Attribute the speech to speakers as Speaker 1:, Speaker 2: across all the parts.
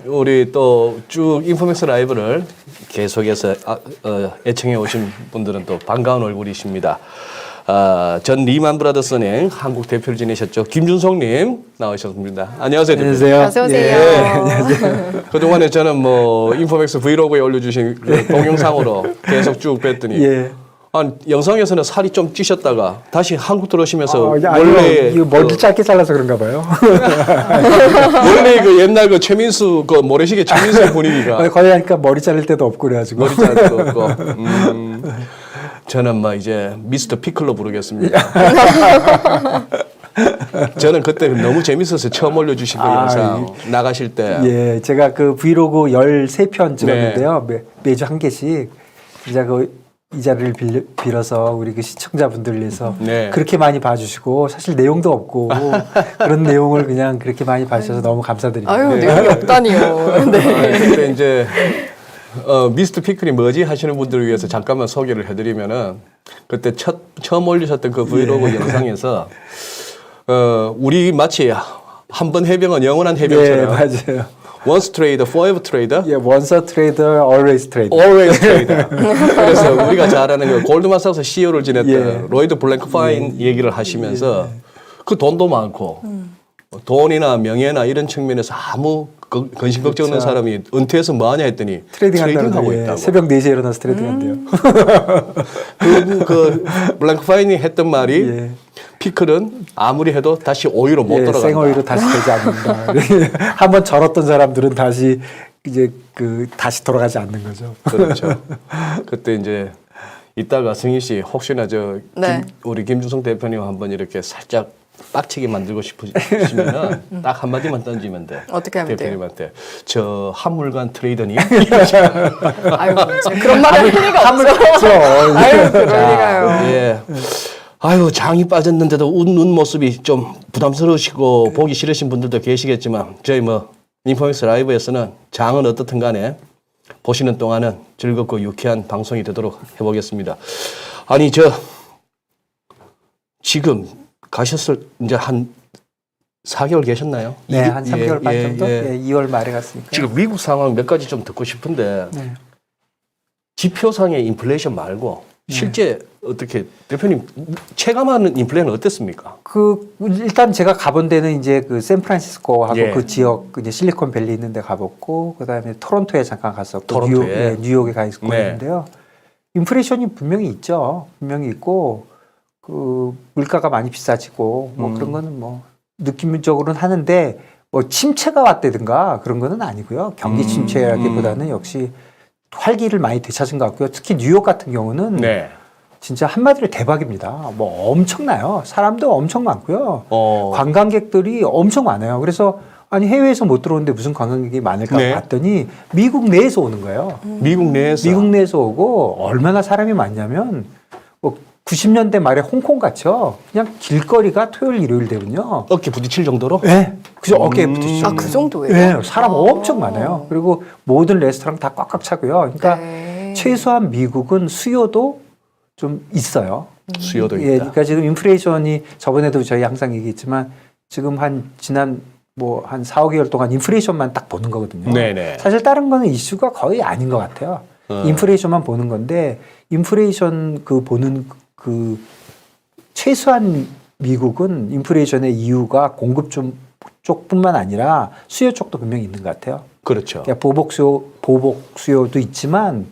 Speaker 1: 우리 또 쭉 인포맥스 라이브를 계속해서 애청해 오신 분들은 또 반가운 얼굴이십니다. 전 리만 브라더스은행 한국 대표를 지내셨죠. 김준성님 나오셨습니다. 안녕하세요.
Speaker 2: 안녕하세요.
Speaker 3: 어서 오세요.
Speaker 1: 예, 안녕하세요. 그동안에 저는 뭐 인포맥스 브이로그에 올려주신 그 동영상으로 계속 쭉 뵀더니
Speaker 2: 예.
Speaker 1: 영상에서는 살이 좀 찌셨다가 다시 한국 들어오시면서
Speaker 2: 원래 이거 머리 짧게 잘라서 그런가 봐요.
Speaker 1: 원래 그 옛날 그 최민수 그 모래시계 최민수 분위기가
Speaker 2: 거기 하니까 머리 자를 때도 없고 그래가지고.
Speaker 1: 머리 자르고 없고 저는 막 이제 미스터 피클로 부르겠습니다. 저는 그때 너무 재밌어서 처음 올려주신 그 영상 나가실 때.
Speaker 2: 예, 제가 그 브이로그 13편 찍었는데요. 매주 한 개씩. 진짜 이 자리를 빌어서 우리 그 시청자분들을 위해서 그렇게 많이 봐주시고 사실 내용도 없고 그런 내용을 그냥 그렇게 많이 봐주셔서 너무 감사드립니다.
Speaker 3: 아유, 내용이 없다니요. 네.
Speaker 1: 그때 이제 미스터 피클이 뭐지 하시는 분들을 위해서 잠깐만 소개를 해드리면은 그때 처음 올리셨던 그 브이로그 영상에서 우리 마치 한 번 해병은 영원한 해병처럼.
Speaker 2: 예, 맞아요.
Speaker 1: Once trader, forever trader.
Speaker 2: 예, once a trader, always trader.
Speaker 1: Always trader. 그래서 우리가 잘 아는 그 골드만삭스 CEO를 지냈던 로이드 블랭크파인 얘기를 하시면서 그 돈도 많고 돈이나 명예나 이런 측면에서 아무 근심 걱정 없는 사람이 은퇴해서 뭐 하냐 했더니 트레이딩하고 있다고.
Speaker 2: 새벽 4시에 일어나서 트레이딩 한대요.
Speaker 1: 그 블랭크파인이 했던 말이 피클은 아무리 해도 다시 오이로 못 돌아간다.
Speaker 2: 생오이로 다시 되지 않는다. 한번 절었던 사람들은 다시 이제 다시 돌아가지 않는 거죠.
Speaker 1: 그렇죠. 그때 이제 이따가 승희 씨 혹시나 우리 김준성 대표님 한번 이렇게 살짝 빡치게 만들고 싶으시면은 딱 한마디만 던지면 돼.
Speaker 3: 어떻게 하면 돼요?
Speaker 1: 대표님한테 저 한물간 트레이더니.
Speaker 3: 아유, 그런 말 할 리가 없어. 아유, 그럴 리가요.
Speaker 1: 예. 아유, 장이 빠졌는데도 웃는 모습이 좀 부담스러우시고 보기 싫으신 분들도 계시겠지만 저희 뭐 인포맥스 라이브에서는 장은 어떻든 간에 보시는 동안은 즐겁고 유쾌한 방송이 되도록 해보겠습니다. 아니 지금 가셨을 이제 한 4개월 계셨나요?
Speaker 2: 네, 한 3개월 반 정도? 2월 말에 갔으니까.
Speaker 1: 지금 미국 상황 몇 가지 좀 듣고 싶은데 지표상의 인플레이션 말고 실제 어떻게 대표님 체감하는 인플레는 어땠습니까?
Speaker 2: 일단 제가 가본 데는 이제 샌프란시스코하고
Speaker 1: 예.
Speaker 2: 그 지역 이제 실리콘밸리 있는 데 가봤고 그다음에 토론토에 잠깐 갔었고
Speaker 1: 토론토에?
Speaker 2: 뉴욕에 가 있고 했는데요. 인플레이션이 분명히 있죠. 분명히 있고 물가가 많이 비싸지고 뭐 그런 거는 뭐 느낌적으로는 하는데 뭐 침체가 왔다든가 그런 거는 아니고요. 경기 침체라기보다는 역시 활기를 많이 되찾은 것 같고요. 특히 뉴욕 같은 경우는 진짜 한마디로 대박입니다. 뭐 엄청나요. 사람도 엄청 많고요. 관광객들이 엄청 많아요. 그래서 아니 해외에서 못 들어오는데 무슨 관광객이 많을까 봤더니 미국 내에서 오는 거예요.
Speaker 1: 미국 내에서
Speaker 2: 오고 얼마나 사람이 많냐면 뭐 90년대 말에 홍콩 같죠. 그냥 길거리가 토요일 일요일 되면요.
Speaker 1: 어깨 부딪힐 정도로?
Speaker 2: 네. 그죠. 어깨에 부딪히죠.
Speaker 3: 아, 그 정도예요?
Speaker 2: 네. 사람 엄청 많아요. 그리고 모든 레스토랑 다 꽉꽉 차고요. 그러니까 최소한 미국은 수요도 좀 있어요.
Speaker 1: 수요도 있다.
Speaker 2: 그러니까 지금 인플레이션이 저번에도 저희 항상 얘기했지만 지금 지난 한 4, 5개월 동안 인플레이션만 딱 보는 거거든요.
Speaker 1: 네네.
Speaker 2: 사실 다른 거는 이슈가 거의 아닌 것 같아요. 인플레이션만 보는 건데 인플레이션 보는 최소한 미국은 인플레이션의 이유가 공급 쪽뿐만 아니라 수요 쪽도 분명히 있는 것 같아요.
Speaker 1: 그렇죠.
Speaker 2: 그러니까 보복 수요도 있지만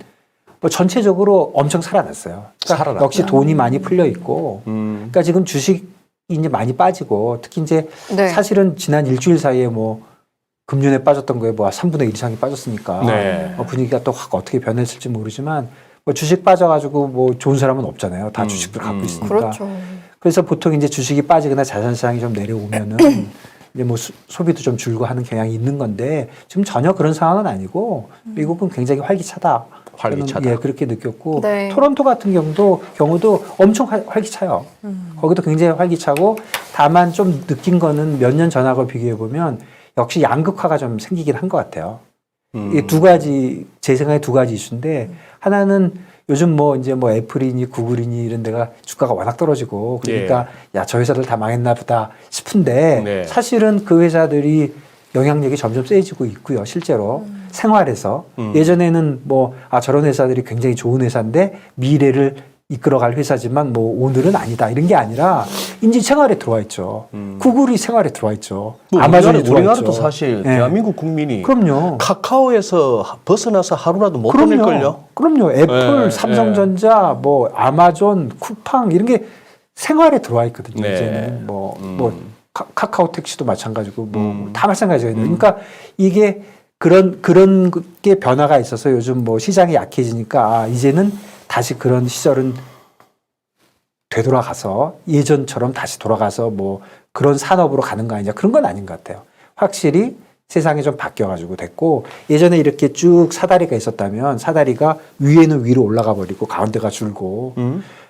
Speaker 2: 뭐 전체적으로 엄청 살아났어요. 그러니까 역시 돈이 많이 풀려 있고, 그러니까 지금 주식이 이제 많이 빠지고 특히 이제 사실은 지난 일주일 사이에 뭐 금년에 빠졌던 거에 뭐 3분의 1 이상이 빠졌으니까 분위기가 또 확 어떻게 변했을지 모르지만. 뭐 주식 빠져가지고 뭐 좋은 사람은 없잖아요. 다 주식들 갖고 있으니까.
Speaker 3: 그렇죠.
Speaker 2: 그래서 보통 이제 주식이 빠지거나 자산시장이 좀 내려오면은 이제 뭐 소비도 좀 줄고 하는 경향이 있는 건데 지금 전혀 그런 상황은 아니고 미국은 굉장히 활기차다.
Speaker 1: 활기차다.
Speaker 2: 예, 그렇게 느꼈고 토론토 같은 경우도 엄청 활기차요. 거기도 굉장히 활기차고 다만 좀 느낀 거는 몇 년 전하고 비교해 보면 역시 양극화가 좀 생기긴 한 것 같아요. 이 두 가지, 제 생각에 두 가지 이슈인데, 하나는 요즘 이제 애플이니 구글이니 이런 데가 주가가 워낙 떨어지고, 그러니까, 야, 저 회사들 다 망했나 보다 싶은데, 사실은 그 회사들이 영향력이 점점 세지고 있고요. 실제로 생활에서 예전에는 뭐 저런 회사들이 굉장히 좋은 회사인데 미래를 이끌어갈 회사지만 뭐 오늘은 아니다 이런 게 아니라 이제 생활에 들어와 있죠. 구글이 생활에 들어와 있죠.
Speaker 1: 뭐
Speaker 2: 아마존이 들어와
Speaker 1: 우리나라도
Speaker 2: 있죠.
Speaker 1: 사실
Speaker 2: 네.
Speaker 1: 대한민국 국민이
Speaker 2: 그럼요.
Speaker 1: 카카오에서 벗어나서 하루라도 못 보낼걸요.
Speaker 2: 그럼요. 애플,
Speaker 1: 네,
Speaker 2: 삼성전자, 뭐 아마존, 쿠팡 이런 게 생활에 들어와 있거든요.
Speaker 1: 네.
Speaker 2: 이제는 뭐 카카오 택시도 마찬가지고 뭐 다 마찬가지예요. 그러니까 이게 그런 게 변화가 있어서 요즘 뭐 시장이 약해지니까 이제는 다시 그런 시절은 되돌아가서 예전처럼 다시 돌아가서 뭐 그런 산업으로 가는 거 아니냐 그런 건 아닌 것 같아요. 확실히 세상이 좀 바뀌어가지고 됐고 예전에 이렇게 쭉 사다리가 있었다면 사다리가 위에는 위로 올라가 버리고 가운데가 줄고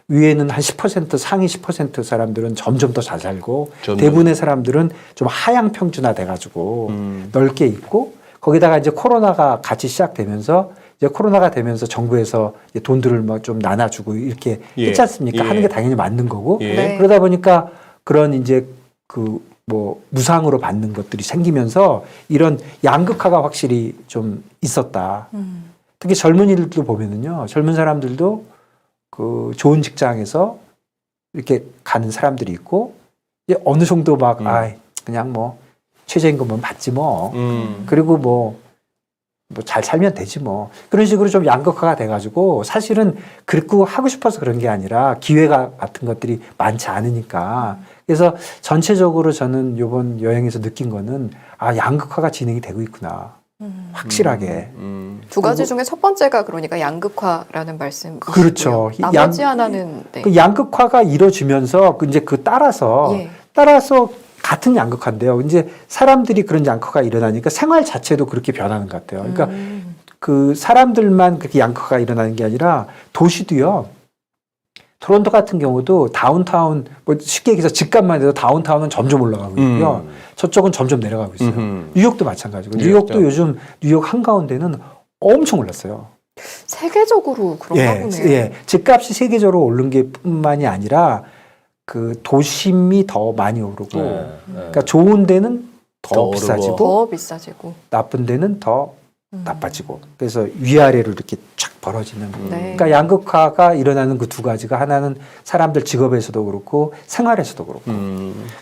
Speaker 2: 위에는 한 10% 상위 10% 사람들은 점점 더 잘 살고 대부분의 사람들은 좀 하향 평준화 돼가지고 넓게 있고 거기다가 이제 코로나가 같이 시작되면서 이제 코로나가 되면서 정부에서 이제 돈들을 뭐 좀 나눠주고 이렇게 했지 않습니까? 하는 게 당연히 맞는 거고
Speaker 3: 네.
Speaker 2: 그러다 보니까 그런 이제 그 뭐 무상으로 받는 것들이 생기면서 이런 양극화가 확실히 좀 있었다. 특히 젊은이들도 보면은요, 젊은 사람들도 그 좋은 직장에서 이렇게 가는 사람들이 있고 이제 어느 정도 막 그냥 뭐 최저임금은 받지 뭐 그리고 뭐 잘 살면 되지 뭐 그런 식으로 좀 양극화가 돼가지고 사실은 그렇고 하고 싶어서 그런 게 아니라 기회가 같은 것들이 많지 않으니까 그래서 전체적으로 저는 이번 여행에서 느낀 거는 양극화가 진행이 되고 있구나 확실하게
Speaker 3: 두 가지 중에 첫 번째가 그러니까 양극화라는 말씀.
Speaker 2: 그렇죠.
Speaker 3: 나머지 하나는 네.
Speaker 2: 그 양극화가 이루어지면서 이제 그 따라서 같은 양극화인데요. 이제 사람들이 그런 양극화가 일어나니까 생활 자체도 그렇게 변하는 것 같아요. 그러니까 그 사람들만 그렇게 양극화가 일어나는 게 아니라 도시도요. 토론토 같은 경우도 다운타운 뭐 쉽게 얘기해서 집값만 해도 다운타운은 점점 올라가고 있고요. 저쪽은 점점 내려가고 있어요. 뉴욕도 마찬가지고. 뉴욕도 요즘 뉴욕 한가운데는 엄청 올랐어요.
Speaker 3: 세계적으로 그런가 보네요.
Speaker 2: 예. 집값이 세계적으로 오른 게 뿐만이 아니라 그 도심이 더 많이 오르고 그러니까 좋은 데는 더 비싸지고
Speaker 3: 더 비싸지고
Speaker 2: 나쁜 데는 더 나빠지고 그래서 위아래로 이렇게 쫙 벌어지는
Speaker 3: 네.
Speaker 2: 그러니까 양극화가 일어나는 그 두 가지가 하나는 사람들 직업에서도 그렇고 생활에서도 그렇고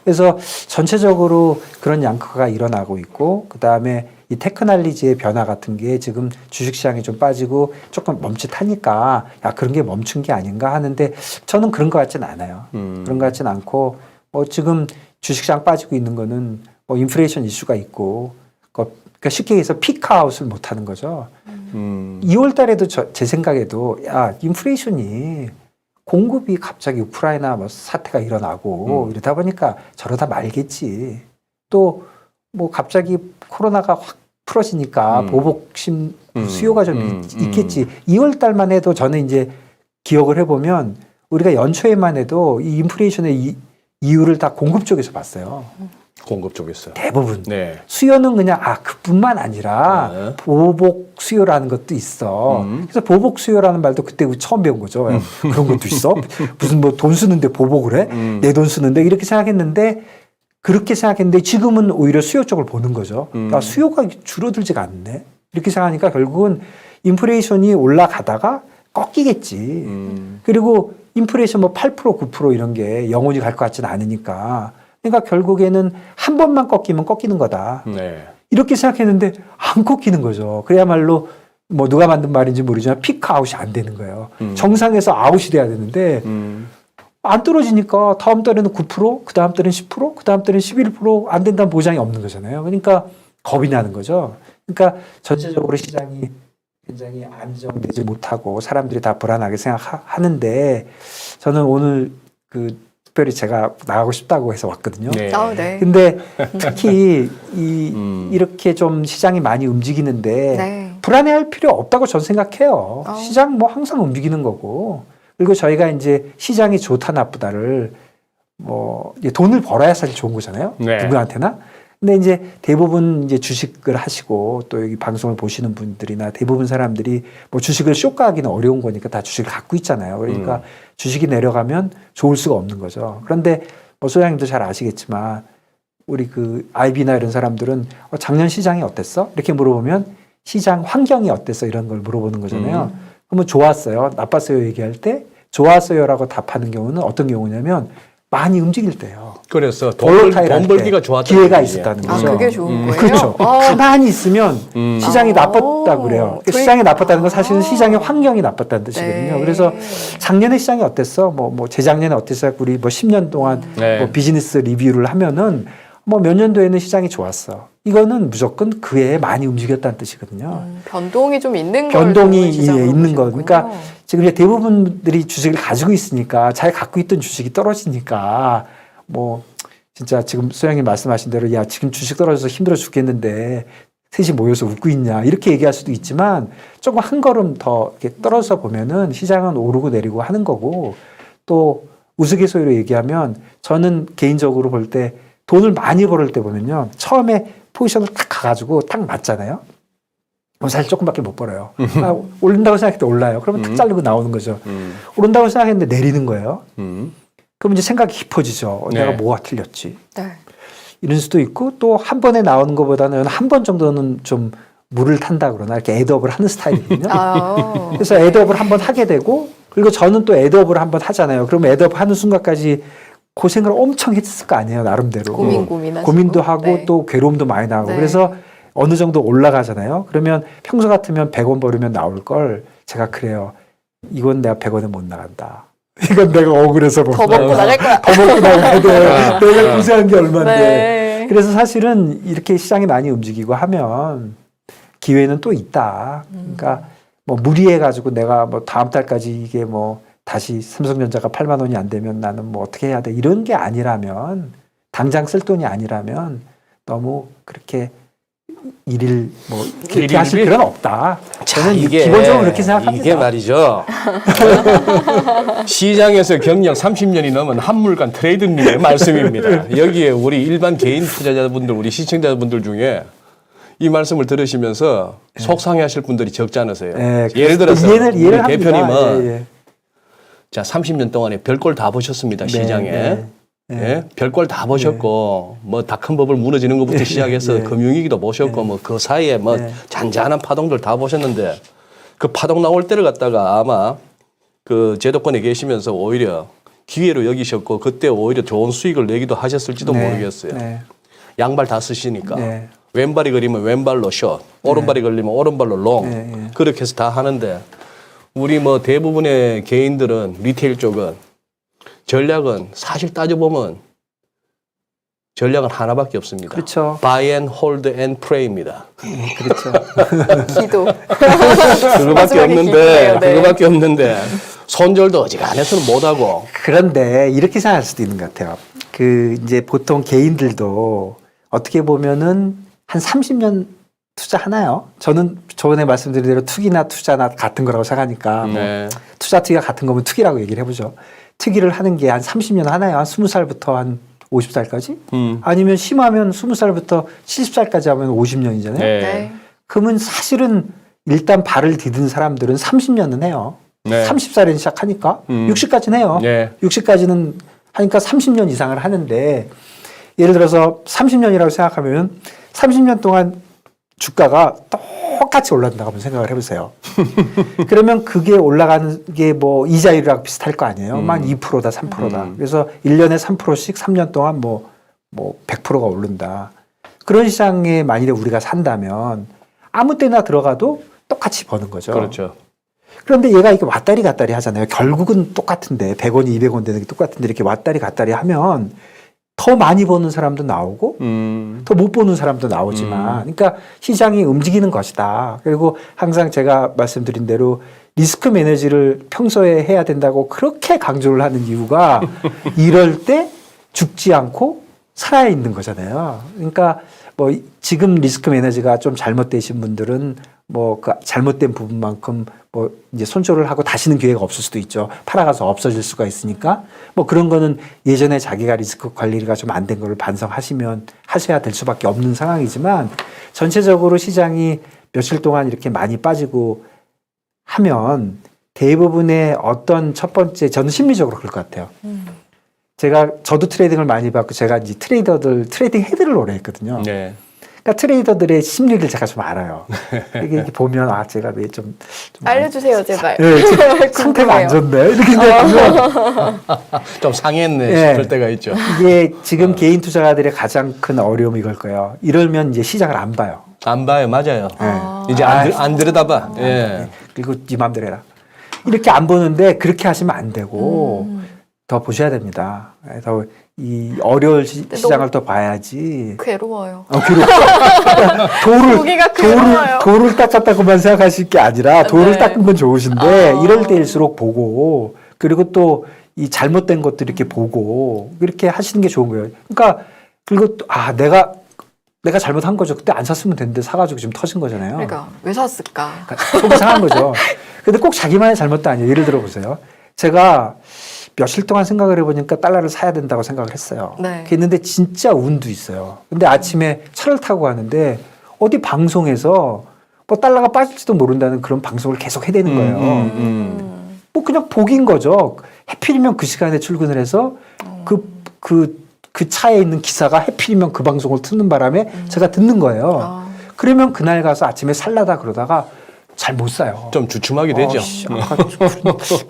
Speaker 2: 그래서 전체적으로 그런 양극화가 일어나고 있고 그다음에 이 테크놀로지의 변화 같은 게 지금 주식시장이 좀 빠지고 조금 멈칫하니까 그런 게 멈춘 게 아닌가 하는데 저는 그런 것 같지는 않아요. 그런 것 같지는 않고 지금 주식시장 빠지고 있는 거는 인플레이션 이슈가 있고 그러니까 쉽게 해서 피크아웃을 못 하는 거죠. 2월 달에도 제 생각에도 인플레이션이 공급이 갑자기 우크라이나 사태가 일어나고 이러다 보니까 저러다 말겠지. 또 뭐 갑자기 코로나가 확 풀어지니까 보복심 수요가 좀 있겠지. 2월 달만 해도 저는 이제 기억을 해보면 우리가 연초에만 해도 이 인플레이션의 이유를 다 공급 쪽에서 봤어요.
Speaker 1: 공급 쪽에서
Speaker 2: 대부분.
Speaker 1: 네.
Speaker 2: 수요는 그냥 그뿐만 아니라 보복 수요라는 것도 있어. 그래서 보복 수요라는 말도 그때 처음 배운 거죠. 그런 것도 있어? 무슨 뭐 돈 쓰는데 보복을 해? 내 돈 쓰는데 이렇게 그렇게 생각했는데 지금은 오히려 수요 쪽을 보는 거죠. 그러니까 수요가 줄어들지가 않네. 이렇게 생각하니까 결국은 인플레이션이 올라가다가 꺾이겠지. 그리고 인플레이션 뭐 8% 9% 이런 게 영원히 갈 것 같지는 않으니까. 그러니까 결국에는 한 번만 꺾이면 꺾이는 거다.
Speaker 1: 네.
Speaker 2: 이렇게 생각했는데 안 꺾이는 거죠. 그야말로 뭐 누가 만든 말인지 모르지만 피크아웃이 안 되는 거예요. 정상에서 아웃이 돼야 되는데 안 떨어지니까 다음 달에는 9%, 그 다음 달에는 10%, 그 다음 달에는 11%안 된다는 보장이 없는 거잖아요. 그러니까 겁이 나는 거죠. 그러니까 전체적으로 시장이 굉장히 안정되지 못하고 사람들이 다 불안하게 생각하는데 저는 오늘 특별히 제가 나가고 싶다고 해서 왔거든요.
Speaker 1: 네.
Speaker 3: 네.
Speaker 2: 근데 특히 이렇게 좀 시장이 많이 움직이는데
Speaker 3: 네.
Speaker 2: 불안해할 필요 없다고 저는 생각해요. 시장 뭐 항상 움직이는 거고. 그리고 저희가 이제 시장이 좋다 나쁘다를 이제 돈을 벌어야 사실 좋은 거잖아요.
Speaker 1: 네.
Speaker 2: 누구한테나. 근데 이제 대부분 이제 주식을 하시고 또 여기 방송을 보시는 분들이나 대부분 사람들이 뭐 주식을 쇼가하기는 어려운 거니까 다 주식을 갖고 있잖아요. 그러니까 주식이 내려가면 좋을 수가 없는 거죠. 그런데 소장님도 잘 아시겠지만 우리 그 IB나 이런 사람들은 작년 시장이 어땠어? 이렇게 물어보면 시장 환경이 어땠어? 이런 걸 물어보는 거잖아요. 그러면 좋았어요, 나빴어요 얘기할 때 좋았어요라고 답하는 경우는 어떤 경우냐면 많이 움직일 때요.
Speaker 1: 그래서
Speaker 2: 볼로타일
Speaker 1: 돈 벌기가 좋았던
Speaker 2: 기회가
Speaker 1: 얘기예요.
Speaker 2: 있었다는
Speaker 3: 아,
Speaker 2: 거죠.
Speaker 3: 그게 좋은 거예요?
Speaker 2: 그렇죠. 가만히 있으면 시장이
Speaker 3: 아.
Speaker 2: 나빴다고 그래요.
Speaker 3: 저희-
Speaker 2: 시장이 나빴다는 건 사실은 시장의 환경이 나빴다는 뜻이거든요.
Speaker 3: 네.
Speaker 2: 그래서 작년에 시장이 어땠어? 뭐 재작년에 어땠어? 우리 뭐 10년 동안
Speaker 1: 네.
Speaker 2: 뭐 비즈니스 리뷰를 하면은 뭐 몇 년도에는 시장이 좋았어. 이거는 무조건 그 해에 많이 움직였다는 뜻이거든요.
Speaker 3: 변동이 좀 있는 걸
Speaker 2: 변동이
Speaker 3: 좋은 시장으로
Speaker 2: 있는 거.
Speaker 3: 보시는군요.
Speaker 2: 그러니까 지금 이제 대부분들이 주식을 가지고 있으니까 잘 갖고 있던 주식이 떨어지니까 뭐 진짜 지금 소장님 말씀하신 대로 야 지금 주식 떨어져서 힘들어 죽겠는데 셋이 모여서 웃고 있냐 이렇게 얘기할 수도 있지만 조금 한 걸음 더 이렇게 떨어져 보면은 시장은 오르고 내리고 하는 거고 또 우스갯소리로 얘기하면 저는 개인적으로 볼 때 돈을 많이 벌을 때 보면요 처음에 포지션을 딱 가가지고 딱 맞잖아요. 사실 조금밖에 못 벌어요. 아, 오른다고 생각했는데 올라요. 그러면 탁 자르고 나오는 거죠. 오른다고 생각했는데 내리는 거예요. 그럼 이제 생각이 깊어지죠.
Speaker 1: 네.
Speaker 2: 내가 뭐가 틀렸지.
Speaker 3: 네.
Speaker 2: 이런 수도 있고 또 한 번에 나오는 것보다는 한 번 정도는 좀 물을 탄다 그러나 이렇게 애드업을 하는 스타일이거든요.
Speaker 3: 아,
Speaker 2: 그래서 애드업을 한 번 하게 되고 그리고 저는 또 애드업을 한 번 하잖아요. 그러면 애드업 하는 순간까지 고생을 엄청 했을 거 아니에요. 나름대로.
Speaker 3: 고민하시고.
Speaker 2: 고민도 하고
Speaker 3: 네.
Speaker 2: 또 괴로움도 많이 나고
Speaker 3: 네.
Speaker 2: 그래서 어느 정도 올라가잖아요. 그러면 평소 같으면 100원 벌으면 나올 걸 제가 그래요. 이건 내가 100원에 못 나간다. 이건 내가 억울해서 못
Speaker 3: 더 먹고 나갈 거야.
Speaker 2: 더 먹고 나가야 돼. 내가 고생한 게 얼마인데.
Speaker 3: 네.
Speaker 2: 그래서 사실은 이렇게 시장이 많이 움직이고 하면 기회는 또 있다. 그러니까 뭐 무리해가지고 내가 뭐 다음 달까지 이게 뭐 다시 삼성전자가 8만 원이 안 되면 나는 뭐 어떻게 해야 돼. 이런 게 아니라면 당장 쓸 돈이 아니라면 너무 그렇게 일일 뭐 그렇게
Speaker 1: 일일비?
Speaker 2: 하실 필요는 없다. 저는
Speaker 1: 이게
Speaker 2: 기본적으로 그렇게 생각합니다.
Speaker 1: 이게 말이죠. 시장에서 경력 30년이 넘은 한물간 트레이드님의 말씀입니다. 여기에 우리 일반 개인 투자자분들, 우리 시청자분들 중에 이 말씀을 들으시면서 속상해하실 분들이 적지 않으세요.
Speaker 2: 네,
Speaker 1: 예를 들어서
Speaker 2: 이해를
Speaker 1: 우리
Speaker 2: 합니다.
Speaker 1: 대표님은
Speaker 2: 예, 예.
Speaker 1: 자 30년 동안에 별걸 다 보셨습니다. 시장에.
Speaker 2: 네.
Speaker 1: 예? 별걸 다 보셨고 뭐 닷컴 버블 무너지는 것부터 시작해서 금융위기도 보셨고 뭐 그 사이에 뭐 잔잔한 파동들 다 보셨는데 그 파동 나올 때를 갖다가 아마 그 제도권에 계시면서 오히려 기회로 여기셨고 그때 오히려 좋은 수익을 내기도 하셨을지도 모르겠어요.
Speaker 2: 네.
Speaker 1: 양발 다 쓰시니까
Speaker 2: 네.
Speaker 1: 왼발이 걸리면 왼발로 숏, 오른발이 걸리면 오른발로 롱
Speaker 2: 네.
Speaker 1: 그렇게 해서 다 하는데 우리 뭐 대부분의 개인들은 리테일 쪽은 전략은 사실 따져보면 전략은 하나밖에 없습니다.
Speaker 2: 그렇죠.
Speaker 1: Buy and hold and pray입니다.
Speaker 2: 그렇죠.
Speaker 3: 기도.
Speaker 1: 그거밖에
Speaker 3: 마지막에
Speaker 1: 없는데
Speaker 3: 기도예요, 네.
Speaker 1: 그거밖에 없는데 손절도 어지간해서는 못하고
Speaker 2: 그런데 이렇게 생각할 수도 있는 것 같아요. 그 이제 보통 개인들도 어떻게 보면은 한 30년 투자하나요? 저는 저번에 말씀드린 대로 투기나 투자나 같은 거라고 생각하니까 뭐
Speaker 1: 네.
Speaker 2: 투자 투기가 같은 거면 투기라고 얘기를 해보죠. 투기를 하는 게 한 30년 하나요? 한 20살부터 한 50살까지? 아니면 심하면 20살부터 70살까지 하면 50년이잖아요.
Speaker 1: 네.
Speaker 3: 네.
Speaker 2: 그러면 사실은 일단 발을 디딘 사람들은 30년은 해요.
Speaker 1: 네.
Speaker 2: 30살에 시작하니까 60까지는 해요.
Speaker 1: 네.
Speaker 2: 60까지는 하니까 30년 이상을 하는데 예를 들어서 30년이라고 생각하면 30년 동안 주가가 똑같이 올라간다고 한번 생각을 해보세요. 그러면 그게 올라가는 게 뭐 이자율이랑 비슷할 거 아니에요. 만 2%다, 3%다. 그래서 1년에 3%씩 3년 동안 뭐 100%가 오른다. 그런 시장에 만일에 우리가 산다면 아무 때나 들어가도 똑같이 버는 거죠.
Speaker 1: 그렇죠.
Speaker 2: 그런데 얘가 이렇게 왔다리 갔다리 하잖아요. 결국은 똑같은데 100원이 200원 되는 게 똑같은데 이렇게 왔다리 갔다리 하면 더 많이 버는 사람도 나오고 더 못 보는 사람도 나오지만 그러니까 시장이 움직이는 것이다. 그리고 항상 제가 말씀드린 대로 리스크 매니지를 평소에 해야 된다고 그렇게 강조를 하는 이유가 이럴 때 죽지 않고 살아있는 거잖아요. 그러니까 뭐 지금 리스크 매니지가 좀 잘못되신 분들은 뭐 그 잘못된 부분만큼 뭐 이제 손절을 하고 다시는 기회가 없을 수도 있죠. 팔아가서 없어질 수가 있으니까 뭐 그런 거는 예전에 자기가 리스크 관리가 좀 안 된 거를 반성하시면 하셔야 될 수밖에 없는 상황이지만 전체적으로 시장이 며칠 동안 이렇게 많이 빠지고 하면 대부분의 어떤 첫 번째 저는 심리적으로 그럴 것 같아요. 저도 트레이딩을 많이 받고 제가 이제 트레이딩 헤드를 오래 했거든요.
Speaker 1: 네.
Speaker 2: 그러니까 트레이더들의 심리를 제가 좀 알아요. 이게 보면 제가 왜 좀
Speaker 3: 알려주세요, 제발.
Speaker 2: 네, 지금 상태가 안 좋네. 이렇게 생각하면
Speaker 1: 좀 상했네
Speaker 2: 네.
Speaker 1: 싶을 때가 있죠.
Speaker 2: 이게 지금 개인 투자가들의 가장 큰 어려움이 이걸 거예요. 이러면 이제 시장을 안 봐요.
Speaker 1: 안 봐요, 맞아요. 이제 안 들여다봐. 예.
Speaker 2: 그리고 네 맘대로 해라. 이렇게 안 보는데 그렇게 하시면 안 되고 더 보셔야 됩니다. 더 이 어려울 시장을 더 봐야지.
Speaker 3: 괴로워요.
Speaker 2: 돌을
Speaker 3: 보기가 괴로워요.
Speaker 2: 돌을 닦았다고만 생각하실 게 아니라 돌을
Speaker 3: 네.
Speaker 2: 닦은 건 좋으신데 이럴 때일수록 보고 그리고 또 이 잘못된 것들 이렇게 보고 그렇게 하시는 게 좋은 거예요. 그러니까 그리고 또, 내가 잘못한 거죠. 그때 안 샀으면 됐는데 사가지고 지금 터진 거잖아요.
Speaker 3: 그러니까 왜 샀을까?
Speaker 2: 속이 상한 거죠. 근데 꼭 자기만의 잘못도 아니에요. 예를 들어 보세요. 제가 며칠 동안 생각을 해보니까 달러를 사야 된다고 생각을 했어요.
Speaker 3: 네.
Speaker 2: 그랬는데 진짜 운도 있어요. 근데 아침에 차를 타고 가는데 어디 방송에서 뭐 달러가 빠질지도 모른다는 그런 방송을 계속 해대는 거예요. 뭐 그냥 복인 거죠. 해필이면 그 시간에 출근을 해서 그 차에 있는 기사가 해필이면 그 방송을 듣는 바람에 제가 듣는 거예요. 그러면 그날 가서 아침에 살라다 그러다가 잘 못 사요.
Speaker 1: 좀 주춤하게 되죠.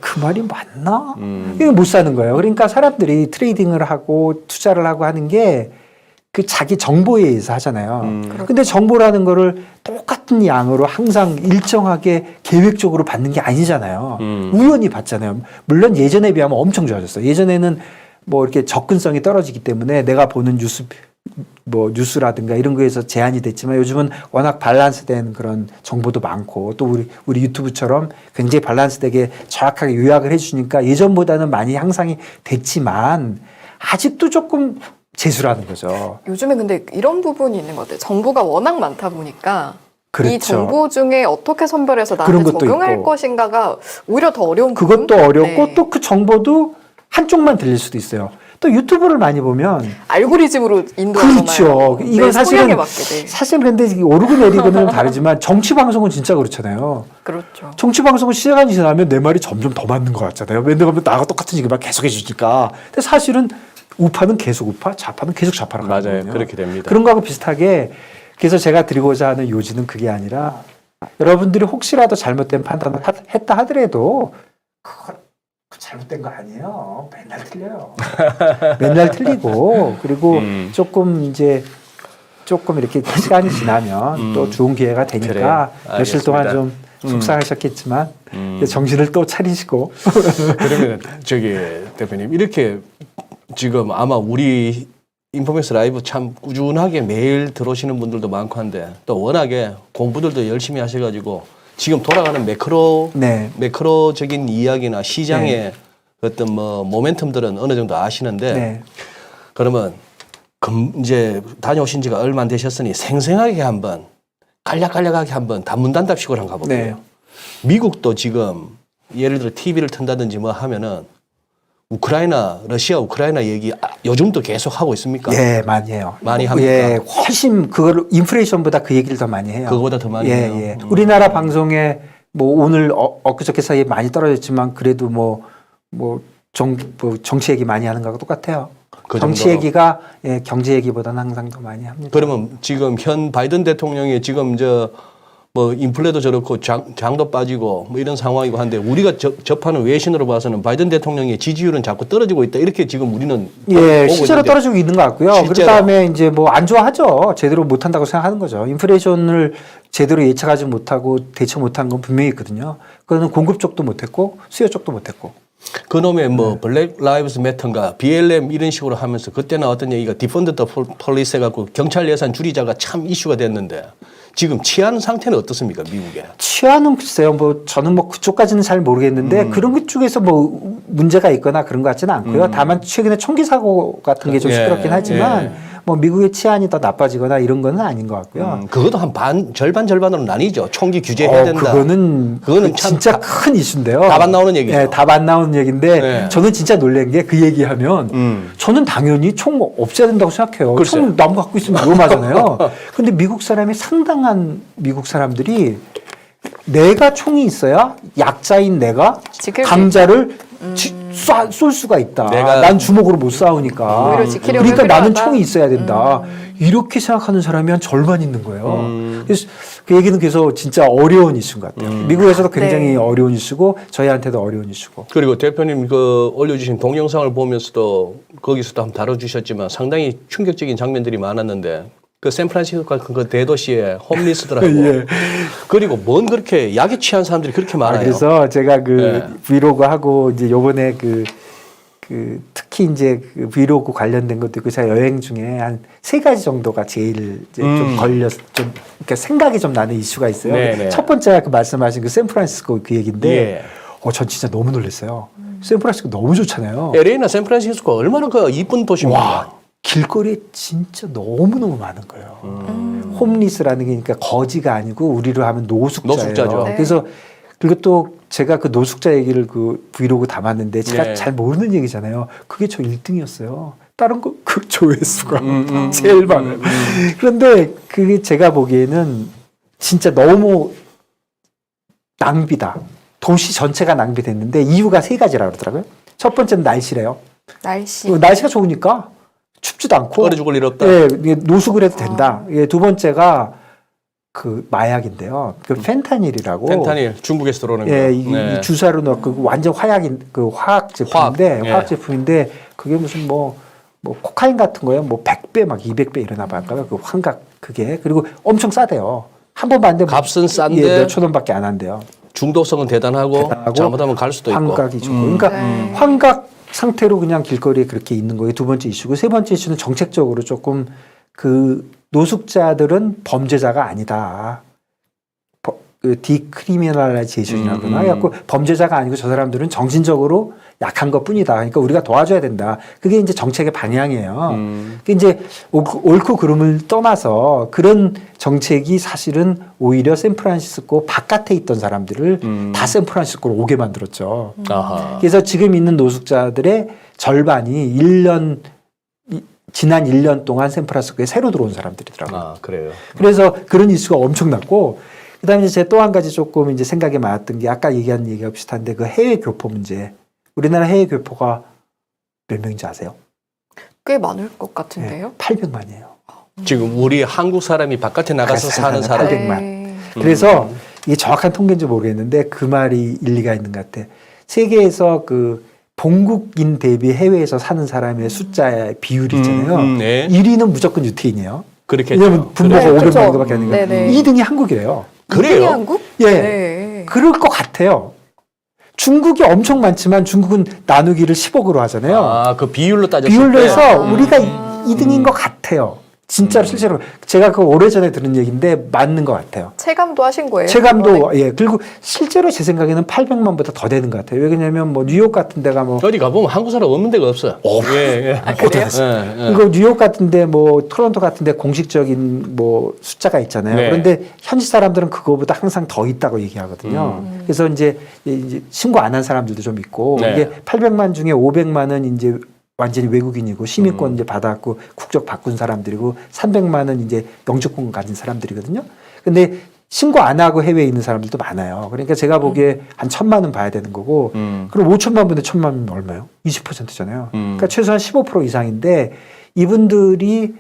Speaker 2: 그 말이 맞나? 이거 못 사는 거예요. 그러니까 사람들이 트레이딩을 하고 투자를 하고 하는 게 그 자기 정보에 의해서 하잖아요. 근데 정보라는 거를 똑같은 양으로 항상 일정하게 계획적으로 받는 게 아니잖아요. 우연히 받잖아요. 물론 예전에 비하면 엄청 좋아졌어요. 예전에는 뭐 이렇게 접근성이 떨어지기 때문에 내가 보는 뉴스라든가 이런 거에서 제한이 됐지만 요즘은 워낙 밸런스된 그런 정보도 많고 또 우리 유튜브처럼 굉장히 밸런스되게 정확하게 요약을 해주니까 예전보다는 많이 향상이 됐지만 아직도 조금 재수라는 거죠.
Speaker 3: 요즘에 근데 이런 부분이 있는 것 같아요. 정보가 워낙 많다 보니까
Speaker 2: 그렇죠.
Speaker 3: 이 정보 중에 어떻게 선별해서
Speaker 2: 그런
Speaker 3: 나한테
Speaker 2: 것도
Speaker 3: 적용할
Speaker 2: 있고.
Speaker 3: 것인가가 오히려 더 어려운
Speaker 2: 그것도
Speaker 3: 부분?
Speaker 2: 어렵고
Speaker 3: 네.
Speaker 2: 또 그 정보도 한쪽만 들릴 수도 있어요. 또 유튜브를 많이 보면
Speaker 3: 알고리즘으로 인도하잖아요.
Speaker 2: 그렇죠. 이건
Speaker 3: 내 소양에 맞게 돼.
Speaker 2: 사실 근데 이게 오르고 내리고는 다르지만 정치 방송은 진짜 그렇잖아요.
Speaker 3: 그렇죠.
Speaker 2: 정치 방송은 시간이 지나면 내 말이 점점 더 맞는 것 같잖아요. 왜냐하면 나가 똑같은 얘기만 계속 해주니까. 근데 사실은 우파는 계속 우파, 좌파는 계속 좌파라고
Speaker 1: 맞아요.
Speaker 2: 하거든요.
Speaker 1: 그렇게 됩니다.
Speaker 2: 그런 거하고 비슷하게 그래서 제가 드리고자 하는 요지는 그게 아니라 여러분들이 혹시라도 잘못된 판단을 했다 하더라도 그거 잘못된 거 아니에요. 맨날 틀려요. 맨날 틀리고 그리고 조금 이렇게 시간이 지나면 또 좋은 기회가 되니까
Speaker 1: 그래요.
Speaker 2: 며칠 동안 좀
Speaker 1: 알겠습니다.
Speaker 2: 속상하셨겠지만 정신을 또 차리시고
Speaker 1: 그러면 대표님 이렇게 지금 아마 우리 인포메이스 라이브 참 꾸준하게 매일 들어오시는 분들도 많고 한데 또 워낙에 공부들도 열심히 하셔가지고 지금 돌아가는 매크로적인 이야기나 시장의 어떤 뭐 모멘텀들은 어느 정도 아시는데 그러면 이제 다녀오신 지가 얼마 안 되셨으니 생생하게 한번 간략하게 한번 단문단답식으로 한번 가볼게요. 미국도 지금 예를 들어 TV를 튼다든지 뭐 하면은 러시아 우크라이나 얘기 요즘도 계속 하고 있습니까?
Speaker 2: 예, 많이 해요.
Speaker 1: 많이 합니까?
Speaker 2: 예, 훨씬 그걸 인플레이션보다 그 얘기를 더 많이 해요.
Speaker 1: 그거보다 더 많이 해요.
Speaker 2: 예. 우리나라 방송에 뭐 오늘 엊그저께 사이에 많이 떨어졌지만 그래도 정치 얘기 많이 하는 거하고 똑같아요.
Speaker 1: 그
Speaker 2: 정치
Speaker 1: 정도로.
Speaker 2: 얘기가 경제 얘기보다는 항상 더 많이 합니다.
Speaker 1: 그러면 지금 현 바이든 대통령이 지금 뭐 인플레도 저렇고 장도 빠지고 뭐 이런 상황이고 한데 우리가 접하는 외신으로 봐서는 바이든 대통령의 지지율은 자꾸 떨어지고 있다 이렇게 지금 우리는
Speaker 2: 예,
Speaker 1: 보고
Speaker 2: 실제로
Speaker 1: 있는데
Speaker 2: 떨어지고 있는 것 같고요.
Speaker 1: 실제로.
Speaker 2: 그다음에 이제 뭐 안 좋아하죠. 제대로 못한다고 생각하는 거죠. 인플레이션을 제대로 예측하지 못하고 대처 못한 건 분명히 있거든요. 그거는 공급 쪽도 못했고 수요 쪽도 못했고.
Speaker 1: 그놈의 뭐 블랙 라이브스 매터인가 BLM 이런 식으로 하면서 그때는 어떤 얘기가 디펀드 더 폴리스 해갖고 경찰 예산 줄이자가 참 이슈가 됐는데 지금 치안 상태는 어떻습니까 미국에?
Speaker 2: 치안은 글쎄요. 저는 그쪽까지는 잘 모르겠는데 그런 것 쪽에서 뭐 문제가 있거나 그런 것 같지는 않고요. 다만 최근에 총기 사고 같은 게 좀 시끄럽긴 하지만 뭐 미국의 치안이 더 나빠지거나 이런 건 아닌 것 같고요.
Speaker 1: 그것도 한 절반으로 나뉘죠. 총기 규제해야 된다.
Speaker 2: 그거는
Speaker 1: 참
Speaker 2: 진짜 큰 이슈인데요.
Speaker 1: 답 안 나오는 얘기죠.
Speaker 2: 네, 답 안 나오는 얘기인데 저는 진짜 놀란 게 그 얘기하면 저는 당연히 총 없애야 된다고 생각해요.
Speaker 1: 글쎄요.
Speaker 2: 총 나무 갖고 있으면 위험하잖아요. 근데 미국 사람이 상당한 미국 사람들이 내가 총이 있어야 약자인 내가
Speaker 3: 지킬 수
Speaker 2: 강자를 쏠 수가 있다.
Speaker 1: 내가-
Speaker 2: 난 주먹으로 못 싸우니까.
Speaker 3: 오히려 지키려면
Speaker 2: 그러니까 나는
Speaker 3: 필요하다.
Speaker 2: 총이 있어야 된다. 이렇게 생각하는 사람이 한 절반 있는 거예요. 그래서 그 얘기는 그래서 진짜 어려운 이슈인 것 같아요. 미국에서도 굉장히
Speaker 3: 네.
Speaker 2: 어려운 이슈고 저희한테도 어려운 이슈고.
Speaker 1: 그리고 대표님 그 올려주신 동영상을 보면서도 거기서도 한번 다뤄주셨지만 상당히 충격적인 장면들이 많았는데 그 샌프란시스코 같은 그 대도시에 홈리스들하고
Speaker 2: 예.
Speaker 1: 그리고 뭔 그렇게 약에 취한 사람들이 그렇게 많아요.
Speaker 2: 그래서 제가 그
Speaker 1: 네.
Speaker 2: 브이로그 하고 이제 요번에 그 특히 이제 그 브이로그 관련된 것도 있고 제가 여행 중에 한 3가지 정도가 제일 이제 좀 좀 그러니까 생각이 좀 나는 이슈가 있어요.
Speaker 1: 네네.
Speaker 2: 첫 번째가 그 말씀하신 그 샌프란시스코 그 얘기인데
Speaker 1: 예.
Speaker 2: 전 진짜 너무 놀랐어요. 샌프란시스코 너무 좋잖아요.
Speaker 1: LA나 샌프란시스코 얼마나 그 이쁜 도시입니까?
Speaker 2: 와, 길거리에 진짜 너무너무 많은 거예요. 홈리스라는 게 그러니까 거지가 아니고 우리로 하면 노숙자예요.
Speaker 1: 노숙자죠.
Speaker 3: 네.
Speaker 2: 그래서 그리고 또 제가 그 노숙자 얘기를 그 브이로그 담았는데 제가
Speaker 1: 네.
Speaker 2: 잘 모르는 얘기잖아요. 그게 저 1등이었어요. 다른 거 그 조회수가 제일 많아요. 그런데 그게 제가 보기에는 진짜 너무 낭비다. 도시 전체가 낭비됐는데 이유가 3가지라고 그러더라고요. 첫 번째는 날씨래요.
Speaker 3: 날씨.
Speaker 2: 날씨가 좋으니까 춥지도 않고
Speaker 1: 얼어 죽을 일 없다.
Speaker 2: 예, 이게 노숙을 해도 된다. 예, 두 번째가 그 마약인데요. 그 펜타닐이라고.
Speaker 1: 펜타닐 중국에서 들어오는
Speaker 2: 예,
Speaker 1: 거.
Speaker 2: 이 주사로 넣고 완전 화약인 그 화학 제품인데
Speaker 1: 화학, 예.
Speaker 2: 화학 제품인데 그게 무슨 뭐 코카인 같은 거예요. 뭐 100배 막 200배 이러나 봐요. 그 환각 그게 그리고 엄청 싸대요. 한 번 봤는데
Speaker 1: 값은 싼데
Speaker 2: 예, 몇천 원밖에 안 한대요.
Speaker 1: 중독성은 대단하고,
Speaker 2: 대단하고
Speaker 1: 잘못하면 갈 수도 있고.
Speaker 2: 환각이 좋고. 그러니까
Speaker 3: 네.
Speaker 2: 환각 상태로 그냥 길거리에 그렇게 있는 거예요. 두 번째 이슈고 세 번째 이슈는 정책적으로 조금 그 노숙자들은 범죄자가 아니다. 그 디크리미널라이제이션이라고 그러나 그래갖고 범죄자가 아니고 저 사람들은 정신적으로 약한 것뿐이다. 그러니까 우리가 도와줘야 된다. 그게 이제 정책의 방향이에요. 그게 이제 옳고 그름을 떠나서 그런 정책이 사실은 오히려 샌프란시스코 바깥에 있던 사람들을 다 샌프란시스코로 오게 만들었죠.
Speaker 1: 아하.
Speaker 2: 그래서 지금 있는 노숙자들의 절반이 지난 1년 동안 샌프란시스코에 새로 들어온 사람들이더라고요.
Speaker 1: 아, 그래요.
Speaker 2: 그래서 그런 이슈가 엄청났고, 그 다음에 제 또 한 가지 조금 이제 생각이 많았던 게 아까 얘기한 얘기가 비슷한데 그 해외 교포 문제. 우리나라 해외 교포가 몇 명인지 아세요?
Speaker 3: 꽤 많을 것 같은데요.
Speaker 2: 800만이에요.
Speaker 1: 지금 우리 한국 사람이 바깥에 나가서 사는 사람.
Speaker 2: 800만.
Speaker 3: 네.
Speaker 2: 그래서 이게 정확한 통계인지 모르겠는데 그 말이 일리가 있는 것 같아. 세계에서 그 본국인 대비 해외에서 사는 사람의 숫자의 비율이 있잖아요.
Speaker 1: 네.
Speaker 2: 1위는 무조건 유태인이에요.
Speaker 1: 그렇겠죠.
Speaker 2: 왜냐하면 분모가
Speaker 3: 네,
Speaker 2: 500만
Speaker 3: 그렇죠.
Speaker 2: 정도밖에 안 되니까.
Speaker 3: 네네.
Speaker 2: 2등이 한국이래요.
Speaker 1: 그래요?
Speaker 3: 이등이 한국?
Speaker 2: 예.
Speaker 3: 네.
Speaker 2: 그럴 것 같아요. 중국이 엄청 많지만 중국은 나누기를 10억으로 하잖아요.
Speaker 1: 아, 그 비율로 따졌을
Speaker 2: 비율로
Speaker 1: 때.
Speaker 2: 해서 우리가 2등인 것 같아요. 진짜로 실제로 제가 그 오래전에 들은 얘기인데 맞는 것 같아요.
Speaker 3: 체감도 하신 거예요?
Speaker 2: 체감도
Speaker 3: 이번에?
Speaker 2: 예 그리고 실제로 제 생각에는 800만보다 더 되는 것 같아요. 왜냐하면 뭐 뉴욕 같은 데가 뭐
Speaker 1: 어디 가보면 한국 사람 없는 데가 없어요. 예, 예.
Speaker 3: 그래요?
Speaker 1: 예, 예.
Speaker 2: 이거 뉴욕 같은데 뭐 토론토 같은데 공식적인 뭐 숫자가 있잖아요.
Speaker 1: 네.
Speaker 2: 그런데 현지 사람들은 그거보다 항상 더 있다고 얘기하거든요. 그래서 이제 신고 안 한 사람들도 좀 있고
Speaker 1: 네.
Speaker 2: 이게 800만 중에 500만은 이제 완전히 외국인이고 시민권 이제 받았고 국적 바꾼 사람들이고 300만은 이제 영주권 가진 사람들이거든요. 근데 신고 안 하고 해외에 있는 사람들도 많아요. 그러니까 제가 보기에 한 1000만은 봐야 되는 거고 그럼 5천만 분의 1000만이면 얼마예요? 20%잖아요. 그러니까 최소한 15% 이상인데 이분들이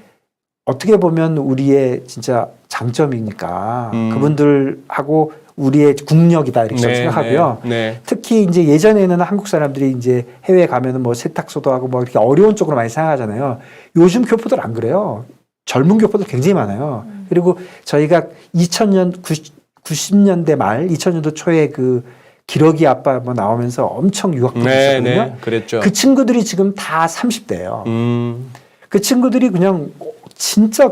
Speaker 2: 어떻게 보면 우리의 진짜 장점이니까 그분들하고 우리의 국력이다 이렇게 저는 생각하고요.
Speaker 1: 네.
Speaker 2: 특히 이제 예전에는 한국 사람들이 이제 해외 가면은 뭐 세탁소도 하고 뭐 이렇게 어려운 쪽으로 많이 생각하잖아요. 요즘 교포들 안 그래요. 젊은 교포들 굉장히 많아요. 그리고 저희가 2000년 90년대 말 2000년도 초에 그 기러기 아빠 뭐 나오면서 엄청 유학들이
Speaker 1: 네,
Speaker 2: 있었거든요.
Speaker 1: 네, 그랬죠.
Speaker 2: 그 친구들이 지금 다 30대예요.
Speaker 1: 음,
Speaker 2: 그 친구들이 그냥 진짜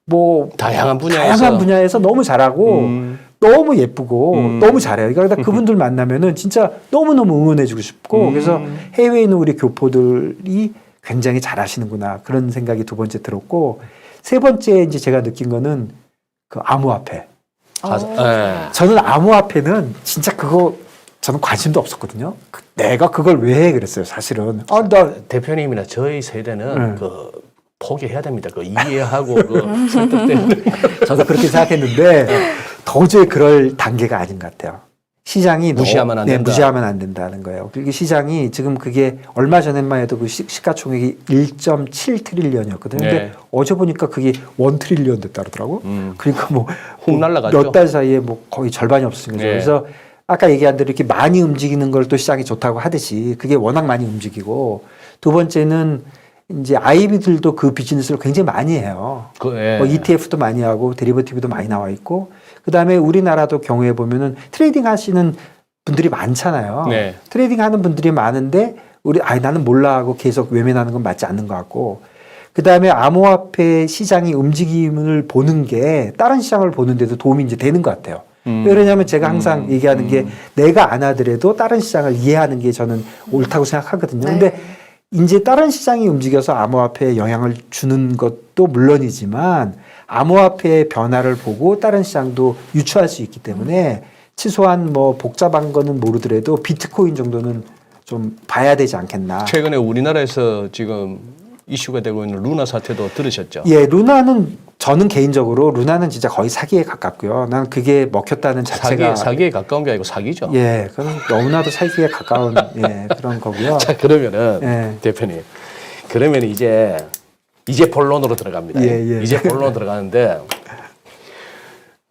Speaker 2: 뭐
Speaker 1: 다양한
Speaker 2: 다양한 분야에서 너무 잘하고 너무 예쁘고 너무 잘해요. 그러니까 그분들 만나면은 진짜 너무너무 응원해주고 싶고 그래서 해외에 있는 우리 교포들이 굉장히 잘하시는구나 그런 생각이 두 번째 들었고 세 번째 이제 제가 느낀 거는 그 암호화폐.
Speaker 1: 예.
Speaker 2: 저는 암호화폐는 진짜 그거 저는 관심도 없었거든요. 내가 그걸 왜 해 그랬어요 사실은. 나
Speaker 1: 대표님이나 저희 세대는
Speaker 2: 네.
Speaker 1: 그 포기해야 됩니다. 그 이해하고 그 설득되는.
Speaker 2: 저도 그렇게 생각했는데 도저히 그럴 단계가 아닌 것 같아요. 시장이
Speaker 1: 무시하면 안 된다.
Speaker 2: 무시하면 안 된다는 거예요. 그리고 시장이 지금 그게 얼마 전에만 해도 그 시가총액이 1.7트릴리언이었거든요. 근데
Speaker 1: 네.
Speaker 2: 어제 보니까 그게 1트릴리언 됐다 그러더라고. 그러니까 뭐
Speaker 1: 훅 날라갔죠.
Speaker 2: 몇 달 사이에 뭐 거의 절반이 없어진 거죠.
Speaker 1: 네.
Speaker 2: 그래서 아까 얘기한 대로 이렇게 많이 움직이는 걸 또 시장이 좋다고 하듯이 그게 워낙 많이 움직이고 두 번째는 이제 IB들도 그 비즈니스를 굉장히 많이 해요.
Speaker 1: 예.
Speaker 2: 뭐 ETF도 많이 하고 데리버티브도 많이 나와 있고 그다음에 우리나라도 경우에 보면은 트레이딩 하시는 분들이 많잖아요.
Speaker 1: 네.
Speaker 2: 트레이딩 하는 분들이 많은데 나는 몰라 하고 계속 외면하는 건 맞지 않는 것 같고 그다음에 암호화폐 시장이 움직임을 보는 게 다른 시장을 보는데도 도움이 이제 되는 것 같아요. 왜냐하면 제가 항상 얘기하는 게 내가 안 하더라도 다른 시장을 이해하는 게 저는 옳다고 생각하거든요.
Speaker 3: 네.
Speaker 2: 근데 이제 다른 시장이 움직여서 암호화폐에 영향을 주는 것도 물론이지만 암호화폐의 변화를 보고 다른 시장도 유추할 수 있기 때문에 최소한 뭐 복잡한 거는 모르더라도 비트코인 정도는 좀 봐야 되지 않겠나.
Speaker 1: 최근에 우리나라에서 지금 이슈가 되고 있는 루나 사태도 들으셨죠?
Speaker 2: 예, 루나는 저는 개인적으로 루나는 진짜 거의 사기에 가깝고요. 난 그게 먹혔다는 자체가
Speaker 1: 사기에 가까운 게 아니고 사기죠.
Speaker 2: 예, 그건 너무나도 사기에 가까운 예, 그런 거고요.
Speaker 1: 자, 그러면은
Speaker 2: 예.
Speaker 1: 대표님, 그러면 이제 본론으로 들어갑니다.
Speaker 2: 예, 예.
Speaker 1: 이제 본론으로 들어가는데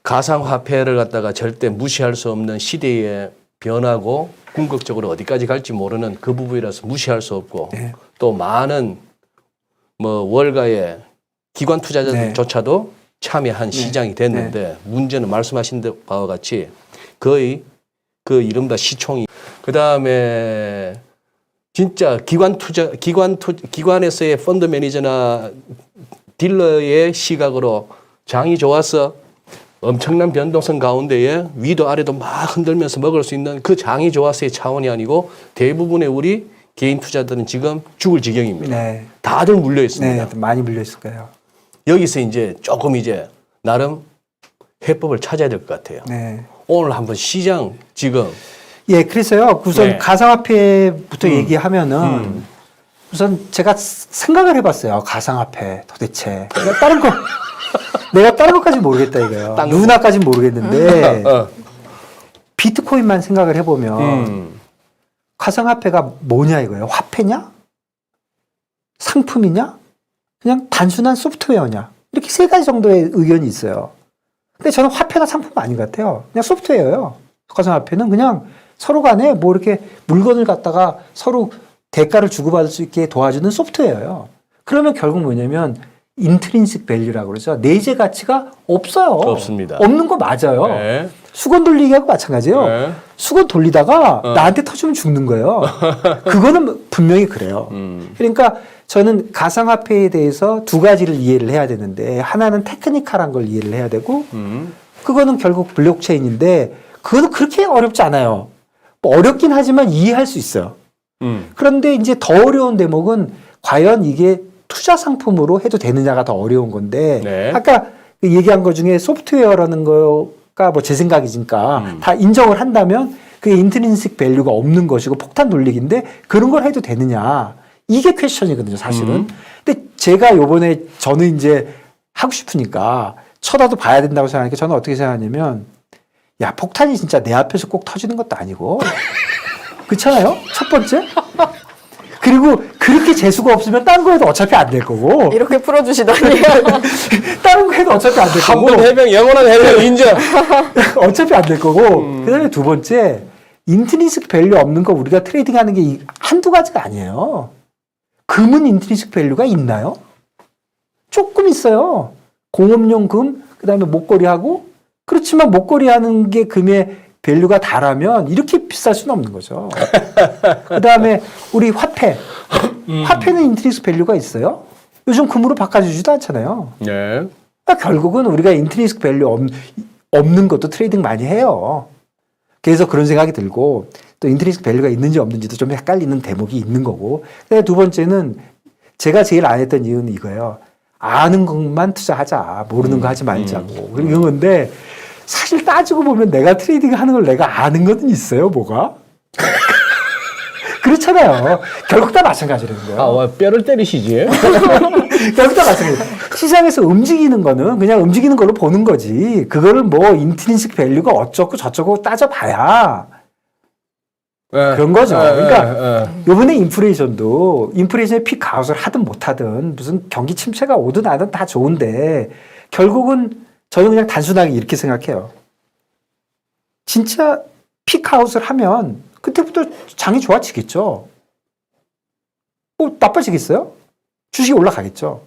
Speaker 1: 가상화폐를 갖다가 절대 무시할 수 없는 시대의 변화고 궁극적으로 어디까지 갈지 모르는 그 부분이라서 무시할 수 없고
Speaker 2: 예.
Speaker 1: 또 많은 뭐 월가의 기관 투자자들조차도 참여한 시장이 됐는데 문제는 말씀하신 바와 같이 거의 그 이른바 시총이 그다음에 진짜 기관에서의 펀드 매니저나 딜러의 시각으로 장이 좋았어. 엄청난 변동성 가운데에 위도 아래도 막 흔들면서 먹을 수 있는 그 장이 좋았어의 차원이 아니고 대부분의 우리 개인 투자들은 지금 죽을 지경입니다.
Speaker 2: 네.
Speaker 1: 다들 물려 있습니다.
Speaker 2: 네, 많이 물려 있을 거예요.
Speaker 1: 여기서 이제 조금 이제 나름 해법을 찾아야 될 것 같아요.
Speaker 2: 네.
Speaker 1: 오늘 한번 시장 지금
Speaker 2: 예, 그래서요. 우선
Speaker 1: 네.
Speaker 2: 가상화폐부터 얘기하면은 우선 제가 생각을 해봤어요. 가상화폐 도대체 내가 다른 것까지 모르겠다 이거예요. 루나까지는 모르겠는데 비트코인만 생각을 해보면 가상화폐가 뭐냐 이거예요. 화폐냐? 상품이냐? 그냥 단순한 소프트웨어냐? 이렇게 세 가지 정도의 의견이 있어요. 근데 저는 화폐가 상품 아닌 것 같아요. 그냥 소프트웨어예요. 가상화폐는 그냥 서로 간에 뭐 이렇게 물건을 갖다가 서로 대가를 주고받을 수 있게 도와주는 소프트웨어예요. 그러면 결국 뭐냐면 인트린식 밸류라고 그러죠. 내재 가치가 없어요.
Speaker 1: 없습니다.
Speaker 2: 없는 거 맞아요.
Speaker 1: 네.
Speaker 2: 수건 돌리기하고 마찬가지예요.
Speaker 1: 네.
Speaker 2: 수건 돌리다가 나한테 터지면 죽는 거예요. 그거는 분명히 그래요. 그러니까 저는 가상화폐에 대해서 두 가지를 이해를 해야 되는데 하나는 테크니컬한 걸 이해를 해야 되고 그거는 결국 블록체인인데 그거는 그렇게 어렵지 않아요. 뭐 어렵긴 하지만 이해할 수 있어요. 그런데 이제 더 어려운 대목은 과연 이게 투자 상품으로 해도 되느냐가 더 어려운 건데
Speaker 1: 네.
Speaker 2: 아까 얘기한 것 중에 소프트웨어라는 거가 뭐 제 생각이니까 다 인정을 한다면 그게 인트린식 밸류가 없는 것이고 폭탄 돌리기인데 그런 걸 해도 되느냐 이게 퀘스천이거든요 사실은. 근데 제가 요번에 저는 이제 하고 싶으니까 쳐다도 봐야 된다고 생각하니까 저는 어떻게 생각하냐면 야 폭탄이 진짜 내 앞에서 꼭 터지는 것도 아니고 그렇잖아요 첫 번째. 그리고 그렇게 재수가 없으면 다른 거 해도 어차피 안 될 거고.
Speaker 3: 이렇게 풀어주시다니.
Speaker 2: 다른 거 해도 어차피 안 될 거고.
Speaker 1: 한번 해병 영원한 해병 인정.
Speaker 2: 어차피 안 될 거고. 그다음에 두 번째 인트린식 밸류 없는 거 우리가 트레이딩하는 게 한두 가지가 아니에요. 금은 인트린식 밸류가 있나요? 조금 있어요. 공업용 금, 그다음에 목걸이 하고 그렇지만 목걸이 하는 게 금의 밸류가 다라면 이렇게 비쌀 수는 없는 거죠. 그다음에 우리 화폐. 화폐는 인트린식 밸류가 있어요. 요즘 금으로 바꿔주지도 않잖아요.
Speaker 1: 네.
Speaker 2: 그러니까 결국은 우리가 인트린식 밸류 없는 것도 트레이딩 많이 해요. 그래서 그런 생각이 들고 또 인트린식 밸류가 있는지 없는지도 좀 헷갈리는 대목이 있는 거고. 그다음에 두 번째는 제가 제일 안 했던 이유는 이거예요. 아는 것만 투자하자. 모르는 거 하지 말자고. 이런 건데 사실 따지고 보면 내가 트레이딩 하는 걸 내가 아는 거는 있어요, 뭐가? 그렇잖아요. 결국 다 마찬가지라는 거예요.
Speaker 1: 아, 왜 뼈를 때리시지?
Speaker 2: 결국 다 마찬가지. 시장에서 움직이는 거는 그냥 움직이는 걸로 보는 거지. 그거를 뭐 인트린식 밸류가 어쩌고 저쩌고 따져봐야 그런 거죠. 그러니까 요번에 인플레이션의 피크아웃을 하든 못하든 무슨 경기 침체가 오든 안 오든 다 좋은데 결국은 저는 그냥 단순하게 이렇게 생각해요. 진짜 피크아웃을 하면 그때부터 장이 좋아지겠죠. 뭐 나빠지겠어요? 주식이 올라가겠죠.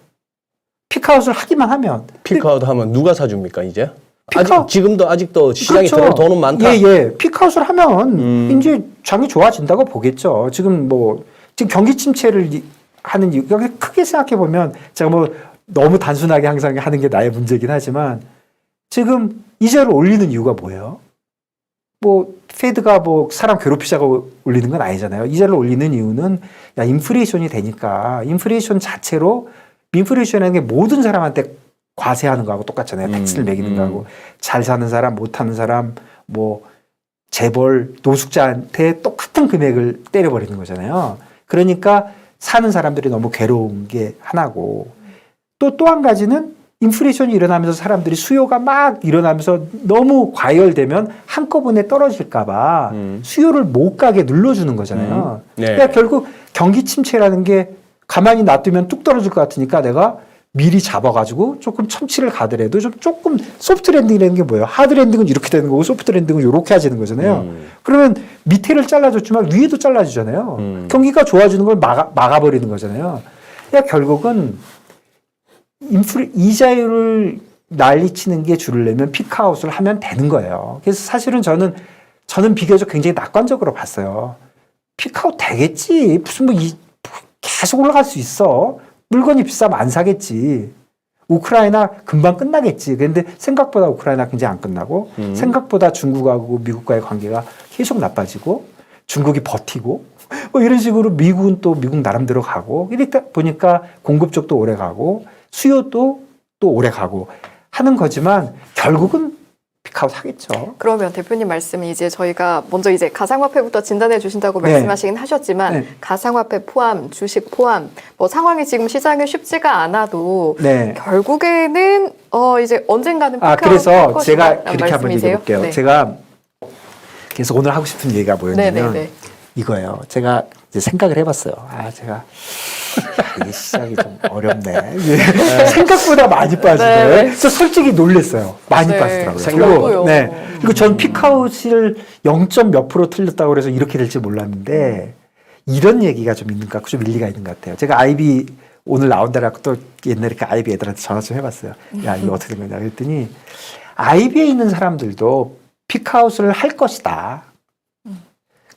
Speaker 2: 피크아웃을 하기만 하면.
Speaker 1: 피크아웃 하면 누가 사줍니까 이제?
Speaker 2: 피크아웃.
Speaker 1: 아직도 시장에
Speaker 2: 그렇죠.
Speaker 1: 들어올 돈은 많다.
Speaker 2: 예. 피크아웃을 하면 이제 장이 좋아진다고 보겠죠. 지금 경기 침체를 하는 이유, 크게 생각해 보면 제가 뭐 너무 단순하게 항상 하는 게 나의 문제긴 하지만 지금 이자를 올리는 이유가 뭐예요? 뭐 페드가 뭐 사람 괴롭히자고 올리는 건 아니잖아요. 이자를 올리는 이유는 야 인플레이션이 되니까 인플레이션 자체로 인플레이션이라는 게 모든 사람한테 과세하는 거하고 똑같잖아요. 텍스를 매기는 거하고 잘 사는 사람, 못 사는 사람, 뭐 재벌, 노숙자한테 똑같은 금액을 때려버리는 거잖아요. 그러니까 사는 사람들이 너무 괴로운 게 하나고 또 한 가지는 인플레이션이 일어나면서 사람들이 수요가 막 일어나면서 너무 과열되면 한꺼번에 떨어질까 봐 수요를 못 가게 눌러주는 거잖아요.
Speaker 1: 네.
Speaker 2: 그러니까 결국 경기 침체라는 게 가만히 놔두면 뚝 떨어질 것 같으니까 내가 미리 잡아가지고 조금 첨치를 가더라도 조금 소프트 랜딩이라는 게 뭐예요? 하드 랜딩은 이렇게 되는 거고 소프트 랜딩은 이렇게 하지는 거잖아요. 그러면 밑에를 잘라줬지만 위에도 잘라주잖아요. 경기가 좋아지는 걸 막아버리는 거잖아요. 그러니까 결국은 이자율을 난리치는 게 줄이려면 피크아웃을 하면 되는 거예요. 그래서 사실은 저는 비교적 굉장히 낙관적으로 봤어요. 피크아웃 되겠지. 무슨 계속 올라갈 수 있어. 물건이 비싸면 안 사겠지. 우크라이나 금방 끝나겠지. 그런데 생각보다 우크라이나 굉장히 안 끝나고 생각보다 중국하고 미국과의 관계가 계속 나빠지고 중국이 버티고 뭐 이런 식으로 미국은 또 미국 나름대로 가고 이러다 보니까 공급 쪽도 오래 가고 수요도 또 오래 가고 하는 거지만 결국은 피크아웃 하겠죠.
Speaker 3: 그러면 대표님 말씀은 이제 저희가 먼저 이제 가상화폐부터 진단해 주신다고
Speaker 2: 네.
Speaker 3: 말씀하시긴 하셨지만
Speaker 2: 네.
Speaker 3: 가상화폐 포함, 주식 포함, 뭐 상황이 지금 시장에 쉽지가 않아도
Speaker 2: 네.
Speaker 3: 결국에는 이제 언젠가는 피크아웃
Speaker 2: 그래서 제가 그렇게 한번 얘기해 볼게요.
Speaker 3: 네.
Speaker 2: 제가 그래서 오늘 하고 싶은 얘기가 뭐였냐면
Speaker 3: 네네네.
Speaker 2: 이거예요. 제가 이제 생각을 해봤어요. 이게 시작이 좀 어렵네. 생각보다 많이 빠지네.
Speaker 3: 네.
Speaker 2: 그래서 솔직히 놀랐어요. 많이
Speaker 3: 네.
Speaker 2: 빠지더라고요.
Speaker 3: 생각보다요.
Speaker 2: 그리고 전 피크아웃을 0.몇% 틀렸다고 그래서 이렇게 될지 몰랐는데 이런 얘기가 좀 있는 것 같고 좀 일리가 있는 것 같아요. 제가 아이비 오늘 나온다라고 또 옛날에 그 아이비 애들한테 전화 좀 해봤어요. 야, 이거 어떻게 된 거냐 그랬더니 아이비에 있는 사람들도 피크아웃을 할 것이다.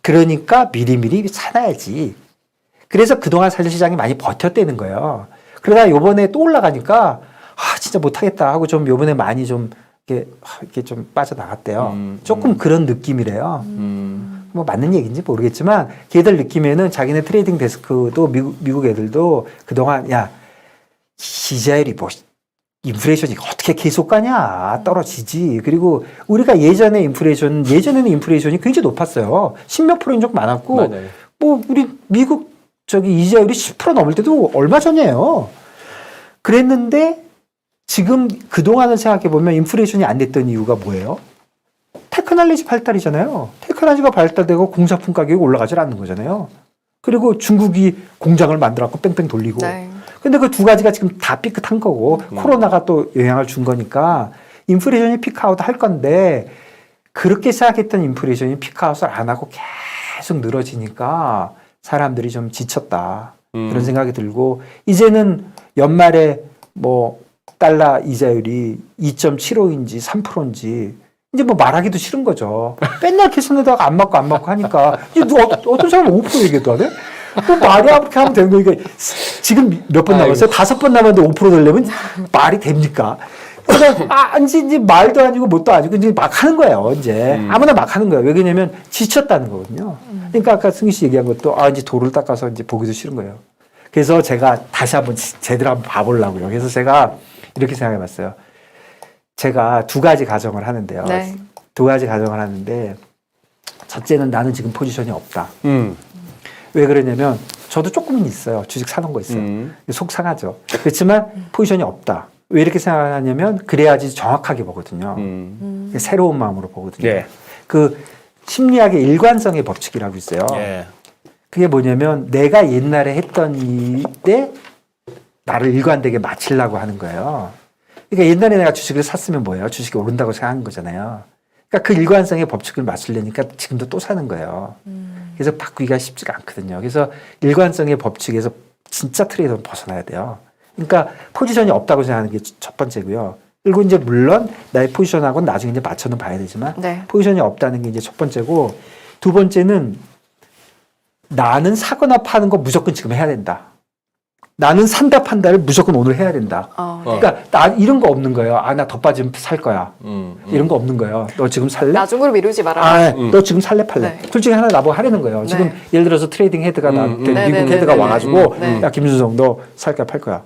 Speaker 2: 그러니까 미리미리 사놔야지. 그래서 그동안 사실 시장이 많이 버텼다는 거예요. 그러다 요번에 또 올라가니까 진짜 못하겠다 하고 좀 요번에 많이 좀 이렇게 좀 빠져나갔대요. 조금 그런 느낌이래요. 뭐 맞는 얘기인지 모르겠지만 걔들 느낌에는 자기네 트레이딩 데스크도 미국 애들도 그동안 야 이자율이 뭐 인플레이션이 어떻게 계속 가냐 떨어지지. 그리고 우리가 예전에는 인플레이션이 굉장히 높았어요. 10몇 %인 적 많았고
Speaker 1: 맞아요.
Speaker 2: 뭐 우리 미국 이자율이 10% 넘을 때도 얼마 전이에요. 그랬는데 지금 그동안을 생각해 보면 인플레이션이 안 됐던 이유가 뭐예요? 테크놀로지 발달이잖아요. 테크놀로지가 발달되고 공산품 가격이 올라가질 않는 거잖아요. 그리고 중국이 공장을 만들어갖고 뺑뺑 돌리고.
Speaker 3: 네.
Speaker 2: 근데 그 두 가지가 지금 다 삐끗한 거고 코로나가 또 영향을 준 거니까 인플레이션이 피크아웃 할 건데 그렇게 생각했던 인플레이션이 피크아웃을 안 하고 계속 늘어지니까 사람들이 좀 지쳤다. 그런 생각이 들고 이제는 연말에 뭐 달러 이자율이 2.75인지 3%인지 이제 뭐 말하기도 싫은 거죠. 맨날 계산에다가 안 맞고 하니까 이제 어떤 사람은 5% 얘기도 하네? 또 말이 그렇게 하면 되는 거니까 지금 몇 번 남았어요? 5번 남았는데 5% 되려면 말이 됩니까? 그래서 이제 말도 아니고 뭣도 아니고 이제 막 하는 거예요. 이제 아무나 막 하는 거예요. 왜냐면 지쳤다는 거거든요. 그러니까 아까 승희 씨 얘기한 것도 이제 도를 닦아서 이제 보기도 싫은 거예요. 그래서 제가 다시 한번 제대로 한번 봐보려고요. 그래서 제가 이렇게 생각해 봤어요. 제가 두 가지 가정을 하는데요.
Speaker 3: 네.
Speaker 2: 두 가지 가정을 하는데 첫째는 나는 지금 포지션이 없다. 왜 그러냐면 저도 조금은 있어요. 주식 사놓은 거 있어요. 속상하죠. 그렇지만 포지션이 없다. 왜 이렇게 생각하냐면 그래야지 정확하게 보거든요. 새로운 마음으로 보거든요.
Speaker 1: 예.
Speaker 2: 그 심리학의 일관성의 법칙이라고 있어요.
Speaker 1: 예.
Speaker 2: 그게 뭐냐면 내가 옛날에 했던 일에 나를 일관되게 맞추려고 하는 거예요. 그러니까 옛날에 내가 주식을 샀으면 뭐예요? 주식이 오른다고 생각한 거잖아요. 그러니까 그 일관성의 법칙을 맞추려니까 지금도 또 사는 거예요. 그래서 바꾸기가 쉽지가 않거든요. 그래서 일관성의 법칙에서 진짜 트레이더는 벗어나야 돼요. 그러니까 포지션이 없다고 생각하는 게 첫 번째고요. 그리고 이제 물론 나의 포지션하고는 나중에 이제 맞춰는 봐야 되지만
Speaker 3: 네.
Speaker 2: 포지션이 없다는 게 이제 첫 번째고 두 번째는 나는 사거나 파는 거 무조건 지금 해야 된다. 나는 산다 판다를 무조건 오늘 해야 된다. 그러니까 나 이런 거 없는 거예요. 아, 나 더 빠지면 살 거야. 이런 거 없는 거예요. 너 지금 살래?
Speaker 3: 나중으로 미루지 마라.
Speaker 2: 아, 너 지금 살래 팔래?
Speaker 3: 네.
Speaker 2: 솔직히 하나 나보고 하라는 거예요. 지금 예를 들어서 트레이딩 헤드가 나한테
Speaker 3: 네,
Speaker 2: 미국
Speaker 3: 네,
Speaker 2: 헤드가
Speaker 3: 네,
Speaker 2: 와가지고
Speaker 3: 네.
Speaker 2: 야 김준성 너 살 거야 팔 거야?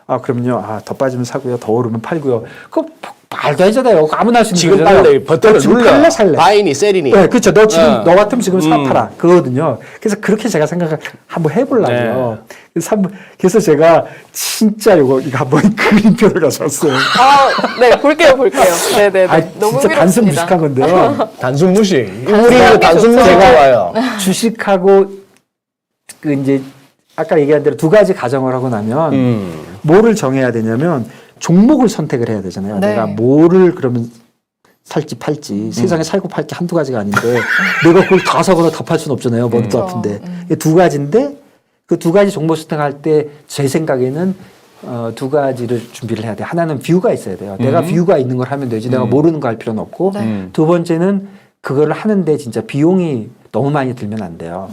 Speaker 2: 아 그럼요. 아 더 빠지면 사고요. 더 오르면 팔고요. 그거 말도 아니잖아요. 그거 아무나 할 수 있는
Speaker 1: 지금
Speaker 2: 거잖아요.
Speaker 1: 빨래 버튼을
Speaker 2: 너 지금
Speaker 1: 눌러.
Speaker 2: 팔래 살래?
Speaker 1: 바이니 세리니.
Speaker 2: 네, 그렇죠. 너 지금
Speaker 1: 어.
Speaker 2: 너 같으면 지금 사 팔아 그거거든요. 그래서 그렇게 제가 생각을 한번 해보려고요. 그래서 제가 진짜 이거 한번 그림표를 가져왔어요.
Speaker 3: 네, 볼게요. 네네네.
Speaker 2: 아,
Speaker 3: 너무
Speaker 2: 진짜 단순
Speaker 3: 흥미롭습니다.
Speaker 2: 무식한 건데요.
Speaker 1: 단순 무시.
Speaker 3: 단순한
Speaker 1: 우리
Speaker 3: 게
Speaker 1: 단순
Speaker 3: 좋죠.
Speaker 1: 무시가 와요.
Speaker 2: 주식하고 그 이제 아까 얘기한 대로 두 가지 가정을 하고 나면 뭐를 정해야 되냐면 종목을 선택을 해야 되잖아요.
Speaker 3: 네.
Speaker 2: 내가 뭐를 그러면 살지 팔지 세상에 살고 팔 게 한두 가지가 아닌데 내가 그걸 다 사거나 다 팔 수는 없잖아요. 머리도 아픈데 두 가지인데 그 두 가지 종목 선택할 때 제 생각에는 두 가지를 준비를 해야 돼. 하나는 뷰가 있어야 돼요. 내가 뷰가 있는 걸 하면 되지. 내가 모르는 거 할 필요는 없고. 두 번째는 그거를 하는데 진짜 비용이 너무 많이 들면 안 돼요.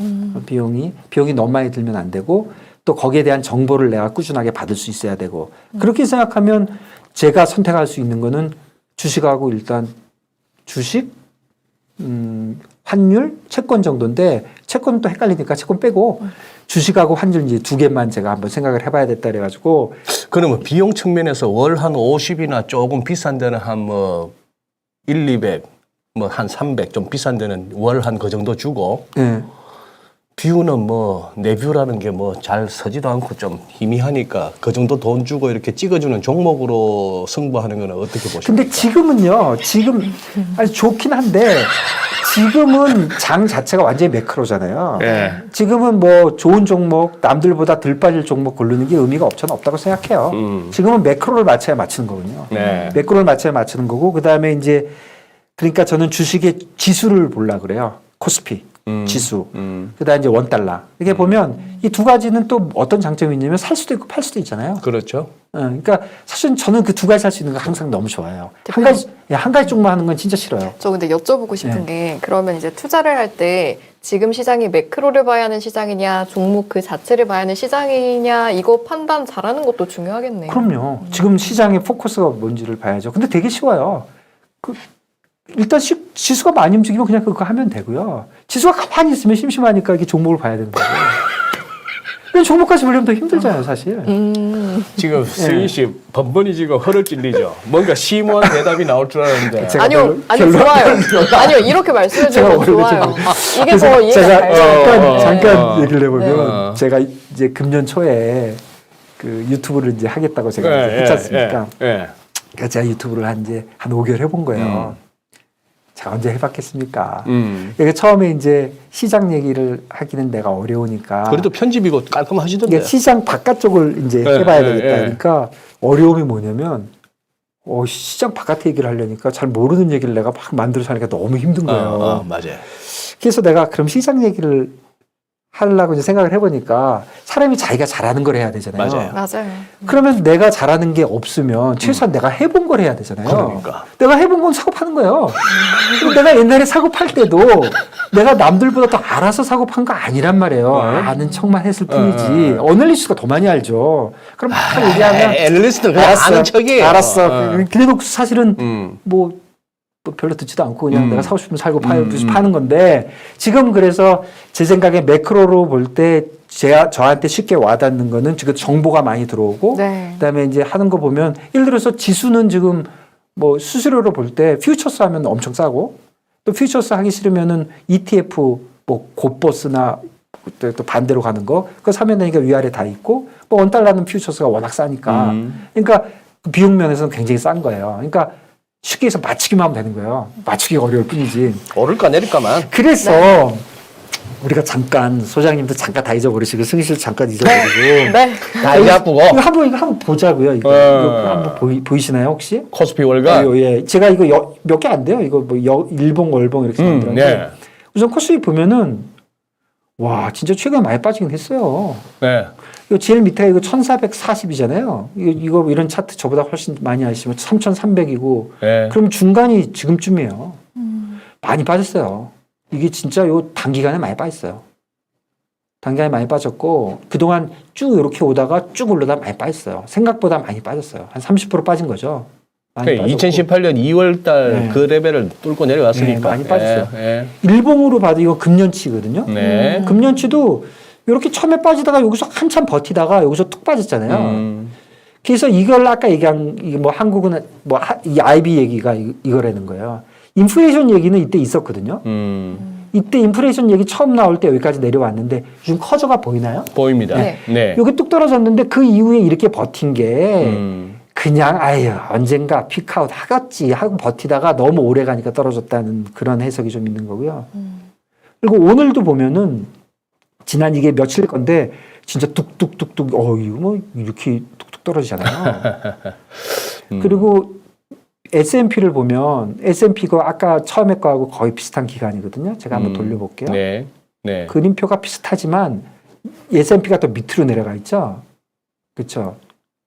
Speaker 2: 비용이 너무 많이 들면 안 되고 또 거기에 대한 정보를 내가 꾸준하게 받을 수 있어야 되고. 그렇게 생각하면 제가 선택할 수 있는 거는 주식하고 일단 주식, 환율, 채권 정도인데 채권은 또 헷갈리니까 채권 빼고 주식하고 환율 이제 두 개만 제가 한번 생각을 해봐야 됐다 그래가지고
Speaker 1: 그러면 비용 측면에서 월 한 50이나 조금 비싼 데는 한 뭐 1, 200, 뭐 한 300 좀 비싼 데는 월 한 그 정도 주고
Speaker 2: 예.
Speaker 1: 뷰는 뭐 내 뷰라는 게 뭐 잘 서지도 않고 좀 희미하니까 그 정도 돈 주고 이렇게 찍어주는 종목으로 승부하는 거는 어떻게 보십니까?
Speaker 2: 근데 지금은요, 아니 좋긴 한데, 지금은 장 자체가 완전히 매크로잖아요.
Speaker 1: 예.
Speaker 2: 지금은 뭐 좋은 종목, 남들보다 덜 빠질 종목 고르는 게 의미가 저는 없다고 생각해요. 지금은 매크로를 맞춰야 맞추는 거군요.
Speaker 1: 네.
Speaker 2: 매크로를 맞춰야 맞추는 거고, 그 다음에 이제, 그러니까 저는 주식의 지수를 보려고 그래요. 코스피. 지수. 그다음에 이제 $1. 이렇게 보면 이 두 가지는 또 어떤 장점이 있냐면 살 수도 있고 팔 수도 있잖아요.
Speaker 1: 그렇죠.
Speaker 2: 그러니까 사실 저는 그 두 가지 할 수 있는 거 항상 너무 좋아요. 한 가지 쪽만 하는 건 진짜 싫어요.
Speaker 3: 저 근데 여쭤보고 싶은 게 그러면 이제 투자를 할 때 지금 시장이 매크로를 봐야 하는 시장이냐 종목 그 자체를 봐야 하는 시장이냐 이거 판단 잘하는 것도 중요하겠네요.
Speaker 2: 그럼요. 지금 시장의 포커스가 뭔지를 봐야죠. 근데 되게 쉬워요. 일단 지수가 많이 움직이면 그냥 그거 하면 되고요. 지수가 가만히 있으면 심심하니까 이게 종목을 봐야 되는 거고. 그냥 종목까지 보려면 더 힘들잖아요, 사실.
Speaker 1: 지금 승희 씨 번번이 지금 혀를 찔리죠. 뭔가 심오한 대답이 나올 줄 알았는데.
Speaker 2: 제가
Speaker 3: 아니요, 좋아요. 아니요, 이렇게 말씀해
Speaker 2: 제가
Speaker 3: 주셔서
Speaker 2: 원래
Speaker 3: 좋아요. 이게
Speaker 2: 그래서
Speaker 3: 더 이해가
Speaker 2: 제가
Speaker 3: 잘
Speaker 2: 잠깐 얘기를 해보면
Speaker 1: 네.
Speaker 2: 제가 이제 금년 초에 그 유튜브를 이제 하겠다고 제가 이제 했지 않습니까? 그러니까 제가 유튜브를 한 5개월 해본 거예요. 제가 언제 해봤겠습니까? 그러니까 처음에 이제 시장 얘기를 하기는 내가 어려우니까.
Speaker 1: 그래도 편집이고 깔끔하시던데.
Speaker 2: 그러니까 시장 바깥쪽을 이제 해봐야 되겠다. 그러니까 어려움이 뭐냐면 시장 바깥 얘기를 하려니까 잘 모르는 얘기를 내가 막 만들어서 하니까 너무 힘든 거예요.
Speaker 1: 맞아요.
Speaker 2: 그래서 내가 그럼 시장 얘기를 하려고 이제 생각을 해보니까 사람이 자기가 잘하는 걸 해야 되잖아요.
Speaker 3: 맞아요.
Speaker 2: 그러면 내가 잘하는 게 없으면 최소한 내가 해본 걸 해야 되잖아요.
Speaker 1: 그러니까.
Speaker 2: 내가 해본 건 사고 파는 거예요. 그럼 내가 옛날에 사고 팔 때도 내가 남들보다 더 알아서 사고 판 거 아니란 말이에요. 아는 척만 했을 뿐이지. 어널리스트가 더 많이 알죠. 그럼 막 얘기하면
Speaker 1: 애널리스트는 그냥 아는 척이에요.
Speaker 2: 알았어. 그래놓고 사실은 뭐 별로 듣지도 않고 그냥 내가 사고 싶으면 살고 파는 건데 지금 그래서 제 생각에 매크로로 볼 때 저한테 쉽게 와닿는 거는 지금 정보가 많이 들어오고 그다음에 이제 하는 거 보면 예를 들어서 지수는 지금 뭐 수수료로 볼 때 퓨처스 하면 엄청 싸고 또 퓨처스 하기 싫으면은 ETF 뭐 곧버스나 또 반대로 가는 거 그거 사면 되니까 위아래 다 있고 뭐 $1는 퓨처스가 워낙 싸니까 그러니까 그 비용 면에서는 굉장히 싼 거예요. 그러니까 쉽게 해서 맞추기만 하면 되는 거예요. 맞추기가 어려울 뿐이지.
Speaker 1: 오를까 내릴까만.
Speaker 2: 그래서 우리가 잠깐 소장님도 잠깐 다 잊어버리시고 승희 씨도 잠깐 잊어버리고
Speaker 3: 네.
Speaker 1: 다리 아프고.
Speaker 2: 이거 한번 보자고요. 이거 한번 보이시나요 혹시?
Speaker 1: 코스피 월간.
Speaker 2: 예, 제가 이거 몇 개 안 돼요. 이거 뭐 일봉 월봉 이렇게 만들었는데
Speaker 1: 네.
Speaker 2: 우선 코스피 보면은 와 진짜 최근에 많이 빠지긴 했어요.
Speaker 1: 네.
Speaker 2: 이거 제일 밑에 이거 1440이잖아요. 이거 이런 차트 저보다 훨씬 많이 아시면 3300이고
Speaker 1: 네.
Speaker 2: 그럼 중간이 지금쯤이에요. 많이 빠졌어요. 이게 진짜 요 단기간에 많이 빠졌어요. 단기간에 많이 빠졌고 그동안 쭉 이렇게 오다가 쭉 올라다 많이 빠졌어요. 생각보다 많이 빠졌어요. 한 30% 빠진 거죠. 많이 빠졌고.
Speaker 1: 2018년 2월 달
Speaker 2: 네.
Speaker 1: 그 레벨을 뚫고 내려왔으니까.
Speaker 2: 네, 많이 빠졌어요.
Speaker 1: 예,
Speaker 2: 일봉으로 봐도 이거 금년치거든요.
Speaker 1: 예. 네.
Speaker 2: 금년치도 이렇게 처음에 빠지다가 여기서 한참 버티다가 여기서 툭 빠졌잖아요. 그래서 이걸 아까 얘기한 이게 뭐 한국은 뭐 이 IB 얘기가 이거라는 거예요. 인플레이션 얘기는 이때 있었거든요. 이때 인플레이션 얘기 처음 나올 때 여기까지 내려왔는데 요즘 커져가 보이나요?
Speaker 1: 보입니다.
Speaker 3: 네.
Speaker 1: 네.
Speaker 2: 여기 뚝 떨어졌는데 그 이후에 이렇게 버틴 게 그냥 아유 언젠가 피크아웃 하겠지 하고 버티다가 너무 오래 가니까 떨어졌다는 그런 해석이 좀 있는 거고요. 그리고 오늘도 보면은 지난 이게 며칠 건데 진짜 뚝뚝뚝뚝 이거 뭐 이렇게 뚝뚝 떨어지잖아요. 그리고 S&P를 보면 S&P가 아까 처음에 거하고 거의 비슷한 기간이거든요. 제가 한번 돌려볼게요.
Speaker 1: 네. 네.
Speaker 2: 그림표가 비슷하지만 S&P가 더 밑으로 내려가 있죠. 그렇죠.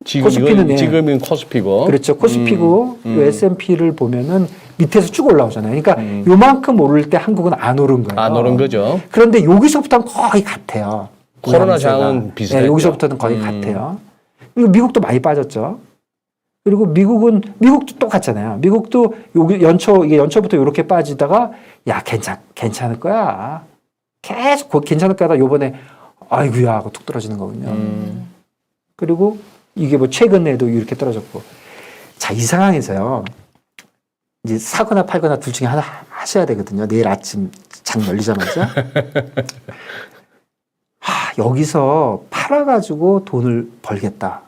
Speaker 1: 지금
Speaker 2: 코스피는 예.
Speaker 1: 지금은 코스피고.
Speaker 2: 그렇죠. 코스피고 요 S&P를 보면은 밑에서 쭉 올라오잖아요. 그러니까 요만큼 오를 때 한국은 안 오른 거예요.
Speaker 1: 안 오른 거죠.
Speaker 2: 그런데 여기서부터는 거의 같아요.
Speaker 1: 코로나 장은 비슷했죠.
Speaker 2: 네, 여기서부터는 거의 같아요. 그리고 미국도 많이 빠졌죠. 그리고 미국도 똑같잖아요. 미국도 여기 이게 연초부터 이렇게 빠지다가 야 괜찮을 거야. 계속 괜찮을 거다. 요번에 아이고야 하고 툭 떨어지는 거군요. 그리고 이게 뭐 최근에도 이렇게 떨어졌고. 자, 이 상황에서요. 이제 사거나 팔거나 둘 중에 하나 하셔야 되거든요. 내일 아침 장 열리자마자. 여기서 팔아가지고 돈을 벌겠다.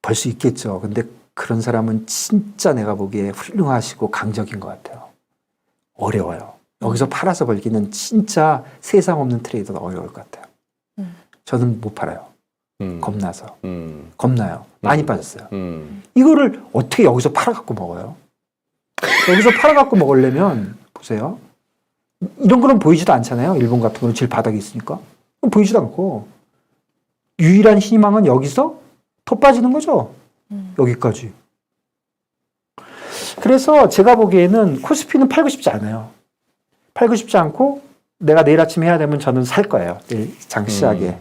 Speaker 2: 벌 수 있겠죠. 근데 그런 사람은 진짜 내가 보기에 훌륭하시고 강적인 것 같아요. 어려워요. 여기서 팔아서 벌기는 진짜 세상 없는 트레이더가 어려울 것 같아요. 저는 못 팔아요. 겁나서. 겁나요. 많이 빠졌어요. 이거를 어떻게 여기서 팔아갖고 먹어요? 여기서 팔아갖고 먹으려면 보세요. 이런 거는 보이지도 않잖아요. 일본 같은 거는 제일 바닥에 있으니까. 보이지도 않고. 유일한 희망은 여기서 더 빠지는 거죠. 여기까지. 그래서 제가 보기에는 코스피는 팔고 싶지 않아요. 팔고 싶지 않고 내가 내일 아침 해야 되면 저는 살 거예요. 내일 장 시작에.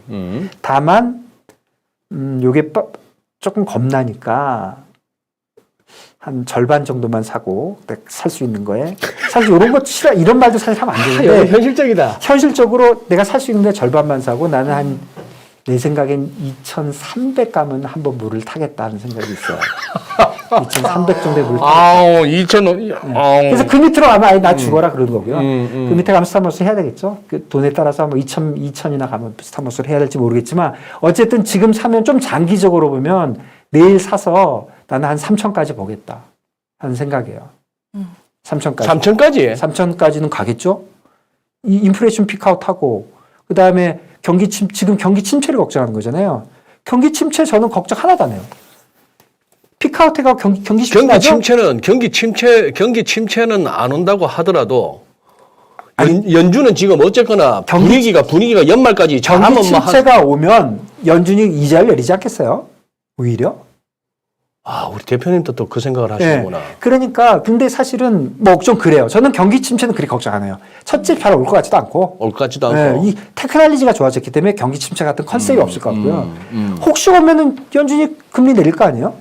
Speaker 2: 다만 요게 조금 겁나니까 한 절반 정도만 사고 살 수 있는 거에 사실 이런 거 싫어 이런 말도 사실 하면 안 되는데
Speaker 1: 현실적이다.
Speaker 2: 현실적으로 내가 살 수 있는데 절반만 사고 나는 한 내 생각엔 2,300 가면 한번 물을 타겠다는 생각이 있어요. 2,300 정도의 물을 타겠다.
Speaker 1: 2,000원.
Speaker 2: 그래서 그 밑으로 가면 아예 나 죽어라 그러는 거고요. 그 밑에 가면 스타머스 해야 되겠죠. 그 돈에 따라서 뭐 2,000이나 가면 스타머스를 해야 될지 모르겠지만 어쨌든 지금 사면 좀 장기적으로 보면 내일 사서 나는 한 3,000까지 보겠다 하는 생각이에요. 3,000까지.
Speaker 1: 3,000까지?
Speaker 2: 3,000까지는 가겠죠. 이 인플레이션 피크아웃하고 그 다음에 지금 경기 침체를 걱정하는 거잖아요. 경기 침체 저는 걱정 하나도 안 해요. 피크아웃해가 경기
Speaker 1: 경기 침체는 안 온다고 하더라도 연준은 지금 어쨌거나 분위기가 연말까지
Speaker 2: 경기 침체가 오면 연준이 이자를 내리지 않겠어요? 오히려?
Speaker 1: 우리 대표님도 또 그 생각을 하시는구나.
Speaker 2: 네. 그러니까 근데 사실은 뭐 좀 그래요. 저는 경기 침체는 그리 걱정 안 해요. 첫째 잘 올 것 같지도 않고.
Speaker 1: 올 것 같지도 않고.
Speaker 2: 네, 이 테크놀로지가 좋아졌기 때문에 경기 침체 같은 컨셉이 없을 것 같고요. 혹시 오면은 연준이 금리 내릴 거 아니에요?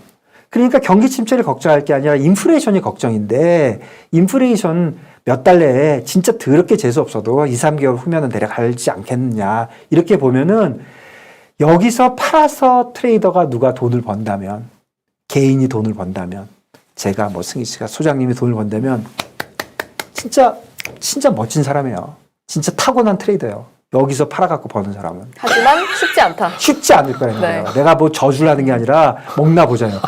Speaker 2: 그러니까 경기 침체를 걱정할 게 아니라 인플레이션이 걱정인데 인플레이션 몇 달 내에 진짜 더럽게 재수 없어도 2, 3개월 후면은 내려가지 않겠느냐. 이렇게 보면은 여기서 팔아서 트레이더가 누가 돈을 번다면 개인이 돈을 번다면 제가 뭐 승희 씨가 소장님이 돈을 번다면 진짜 멋진 사람이에요. 진짜 타고난 트레이더예요. 여기서 팔아갖고 버는 사람은.
Speaker 3: 하지만 쉽지 않다.
Speaker 2: 쉽지 않을 거라는
Speaker 3: 네.
Speaker 2: 거예요. 내가 뭐 저주를 하는 게 아니라 먹나 보자요.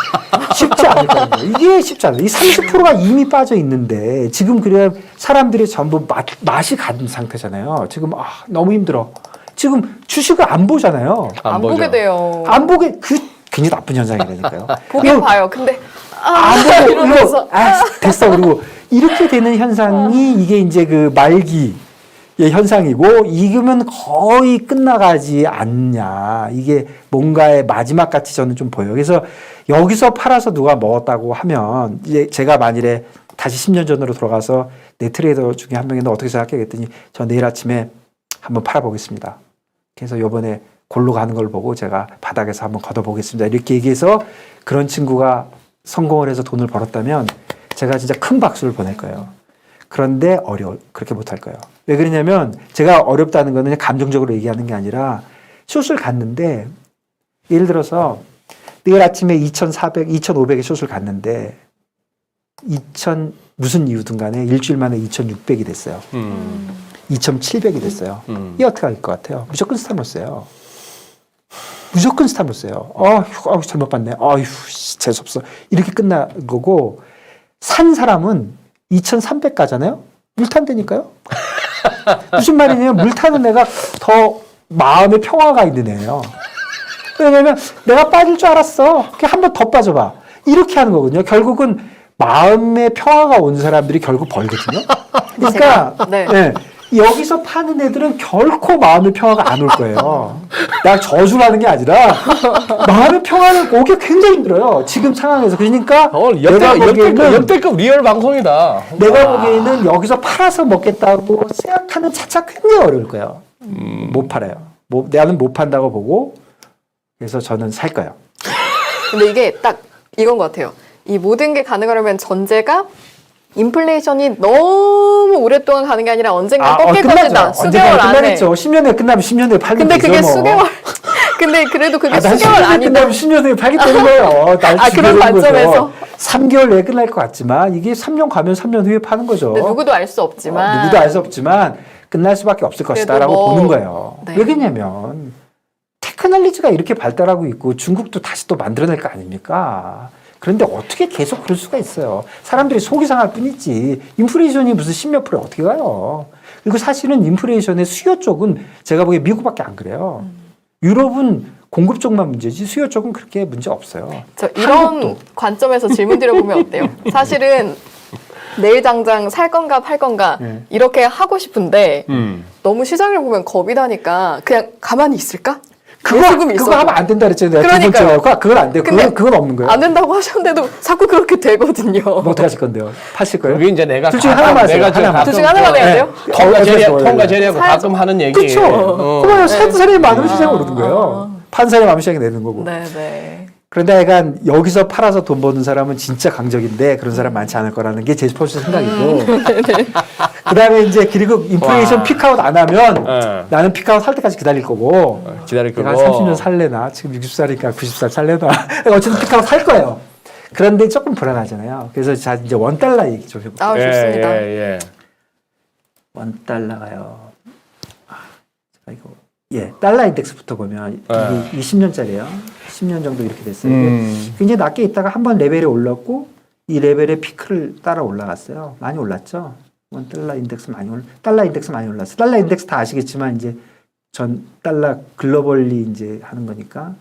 Speaker 2: 쉽지 않을 거라는 거예요. 이게 쉽지 않아요. 이 30%가 이미 빠져 있는데 지금 그래 사람들이 전부 맛이 간 상태잖아요. 지금 너무 힘들어. 지금 주식을 안 보잖아요.
Speaker 3: 안
Speaker 1: 보죠.
Speaker 3: 보게 돼요.
Speaker 2: 안 보게 굉장히 나쁜 현상이라니까요.
Speaker 3: 보긴 봐요. 근데
Speaker 2: 안 보고
Speaker 3: 이러면서
Speaker 2: 됐어. 그리고 이렇게 되는 현상이 이게 이제 그 말기의 현상이고 이거면 거의 끝나가지 않냐. 이게 뭔가의 마지막 같이 저는 좀 보여요. 그래서 여기서 팔아서 누가 먹었다고 하면 이제 제가 만일에 다시 10년 전으로 돌아가서 내 트레이더 중에 한 명이 너 어떻게 생각해? 그랬더니 저 내일 아침에 한번 팔아보겠습니다. 그래서 요번에 골로 가는 걸 보고 제가 바닥에서 한번 걷어보겠습니다. 이렇게 얘기해서 그런 친구가 성공을 해서 돈을 벌었다면 제가 진짜 큰 박수를 보낼 거예요. 그런데 그렇게 못할 거예요. 왜 그러냐면 제가 어렵다는 거는 그냥 감정적으로 얘기하는 게 아니라 숏을 갔는데 예를 들어서 내일 아침에 2,400, 2,500의 숏을 갔는데 무슨 이유든 간에 일주일 만에 2,600이 됐어요. 2,700이 됐어요. 이게 어떻게 할 것 같아요? 무조건 스탑로스예요. 무조건 스탑로스예요. 잘못 봤네. 재수없어. 이렇게 끝난 거고 산 사람은 2,300 가잖아요. 물 탄다니까요. 무슨 말이냐면 물 타는 애가 더 마음의 평화가 있는 애예요. 왜냐면 내가 빠질 줄 알았어. 그냥 한 번 더 빠져봐. 이렇게 하는 거거든요. 결국은 마음의 평화가 온 사람들이 결국 벌거든요. 그러니까
Speaker 3: 네.
Speaker 2: 여기서 파는 애들은 결코 마음의 평화가 안 올 거예요. 내가 저주를 하는 게 아니라 마음의 평화는 오기 굉장히 힘들어요. 지금 상황에서. 그러니까 내가 보기에는
Speaker 1: 역대급 리얼 방송이다.
Speaker 2: 내가 보기에는 여기서 팔아서 먹겠다고 생각하는 차차 굉장히 어려울 거예요. 못 팔아요. 나는 못 판다고 보고 그래서 저는 살 거예요.
Speaker 3: 근데 이게 딱 이건 것 같아요. 이 모든 게 가능하려면 전제가 인플레이션이 너무 오랫동안 가는 게 아니라 언젠가 꺾일 것이다. 수개월 안에.
Speaker 2: 끝나겠죠. 10년 후에 끝나면 10년 후에 팔면
Speaker 3: 근데
Speaker 2: 되죠.
Speaker 3: 그게
Speaker 2: 뭐.
Speaker 3: 수개월. 근데 그래도 그게
Speaker 2: 난
Speaker 3: 수개월
Speaker 2: 10년 후에
Speaker 3: 아니다.
Speaker 2: 끝나면 10년 후에 팔기 되는 거예요.
Speaker 3: 그런 관점에서.
Speaker 2: 3개월 내에 끝날 것 같지만 이게 3년 가면 3년 후에 파는 거죠.
Speaker 3: 근데 누구도 알 수 없지만.
Speaker 2: 누구도 알 수 없지만 끝날 수밖에 없을 것이다라고
Speaker 3: 뭐,
Speaker 2: 보는 거예요.
Speaker 3: 네.
Speaker 2: 왜냐면 테크놀로지가 이렇게 발달하고 있고 중국도 다시 또 만들어낼 거 아닙니까? 그런데 어떻게 계속 그럴 수가 있어요. 사람들이 속이 상할 뿐이지. 인플레이션이 무슨 10몇 프로에 어떻게 가요. 그리고 사실은 인플레이션의 수요 쪽은 제가 보기에 미국밖에 안 그래요. 유럽은 공급 쪽만 문제지 수요 쪽은 그렇게 문제 없어요.
Speaker 3: 이런
Speaker 2: 한국도.
Speaker 3: 관점에서 질문 드려보면 어때요? 사실은 내일 당장 살 건가 팔 건가
Speaker 2: 네.
Speaker 3: 이렇게 하고 싶은데 너무 시장을 보면 겁이 나니까 그냥 가만히 있을까?
Speaker 2: 그거 하면 안 된다 그랬잖아요.
Speaker 3: 그러니까요.
Speaker 2: 그건 안 돼요. 그건 없는 거예요.
Speaker 3: 안 된다고 하셨는데도 자꾸 그렇게 되거든요.
Speaker 2: 뭐 어떻게 하실 건데요? 파실 거예요?
Speaker 1: 그게 이제 내가
Speaker 2: 둘 중에 하나만 하세요. 하나만.
Speaker 3: 둘 중에 하나만 해야 돼요?
Speaker 1: 통과 제리하고 가끔 하는 얘기.
Speaker 2: 그렇죠. 그러면 사람이 많으면 시장이 오르는 거예요. 판 사람이 많으면 시장이 내는 거고.
Speaker 3: 네네.
Speaker 2: 그런데 약간 여기서 팔아서 돈 버는 사람은 진짜 강적인데 그런 사람 많지 않을 거라는 게 제 포스 생각이고. 그다음에 이제 그리고 인플레이션 픽아웃 안 하면 나는 픽아웃 할 때까지 기다릴 거고.
Speaker 1: 기다릴 거고.
Speaker 2: 내가 30년 살래나 지금 60살이니까 90살 살래나 어쨌든 픽아웃 할 거예요. 그런데 조금 불안하잖아요. 그래서 자 이제 $1 얘기 좀 해볼게요.
Speaker 3: 좋습니다.
Speaker 1: 예.
Speaker 2: $1가요. 달러 인덱스부터 보면 이게 20년짜리예요. 10년 정도 이렇게 됐어요. 이게 굉장히 낮게 있다가 한번 레벨이 올랐고 이 레벨의 피크를 따라 올라갔어요. 많이 올랐죠. 달러 인덱스 많이 올랐어요. 달러 인덱스 다 아시겠지만 이제 전 달러 글로벌리 이제 하는 거니까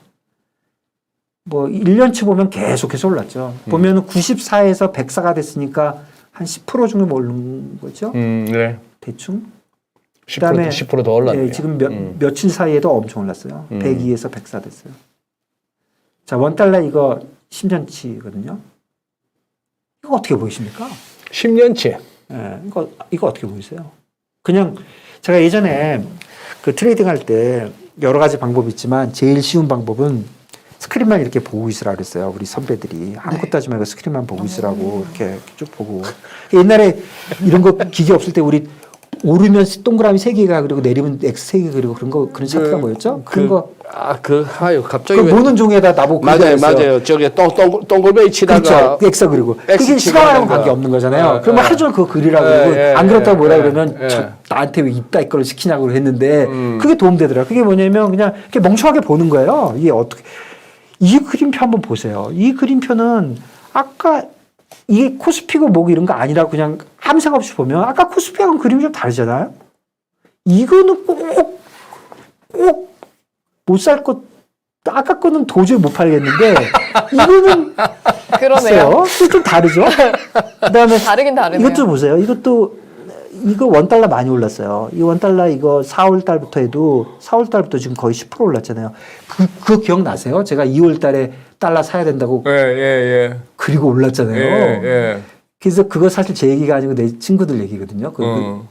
Speaker 2: 뭐 1년치 보면 계속해서 올랐죠. 보면은 94에서 104가 됐으니까 한 10% 정도 오른 거죠.
Speaker 1: 네.
Speaker 2: 대충.
Speaker 1: 10%더 올랐네요.
Speaker 2: 지금 며칠 사이에도 엄청 올랐어요. 102에서 104 됐어요. 자, $1 이거 10년치거든요. 이거 어떻게 보이십니까?
Speaker 1: 10년치.
Speaker 2: 예, 이거 어떻게 보이세요? 그냥 제가 예전에 그 트레이딩 할 때 여러 가지 방법이 있지만 제일 쉬운 방법은 스크린만 이렇게 보고 있으라 그랬어요. 우리 선배들이. 아무것도 하지 말고 스크린만 보고 있으라고 이렇게 쭉 보고. 옛날에 이런 거 기계 없을 때 우리 오르면 동그라미 3개가 그리고 내리면 X 3개 그리고 그런 차트가 뭐였죠? 그런 거.
Speaker 1: 갑자기
Speaker 2: 그 보는 종에다 나보고
Speaker 1: 맞아요. 저게 동글베이 치다가
Speaker 2: 그렇죠. X 그리고
Speaker 1: X
Speaker 2: 그게
Speaker 1: 치고
Speaker 2: 시간하고
Speaker 1: 하는 거.
Speaker 2: 관계 없는 거잖아요.
Speaker 1: 예,
Speaker 2: 그러면
Speaker 1: 예.
Speaker 2: 하루 종일 그거 그리라고
Speaker 1: 예,
Speaker 2: 그러고
Speaker 1: 예,
Speaker 2: 안 그렇다고 뭐라
Speaker 1: 예,
Speaker 2: 그러면
Speaker 1: 예.
Speaker 2: 나한테 왜 이따 걸 시키냐고 했는데 그게 도움되더라고요. 그게 뭐냐면 그냥 이렇게 멍청하게 보는 거예요. 이게 어떻게 이 그림표 한번 보세요. 이 그림표는 아까 이게 코스피고 뭐고 이런 거 아니라고 그냥 아무 생각 없이 보면 아까 코스피하고는 그림이 좀 다르잖아요. 이거는 꼭 못 살 것, 아까 거는 도저히 못 팔겠는데 이거는
Speaker 3: 그러네요.
Speaker 2: 글쎄요. 좀 다르죠. 그다음에
Speaker 3: 다르긴 다르네요.
Speaker 2: 이것 좀 보세요. 이거 원달러 많이 올랐어요. 이 원달러 이거 4월 달부터 해도 4월 달부터 지금 거의 10% 올랐잖아요. 그거 기억나세요? 제가 2월 달에 달러 사야 된다고
Speaker 1: 예.
Speaker 2: 그리고 올랐잖아요.
Speaker 1: 예.
Speaker 2: 그래서 그거 사실 제 얘기가 아니고 내 친구들 얘기거든요.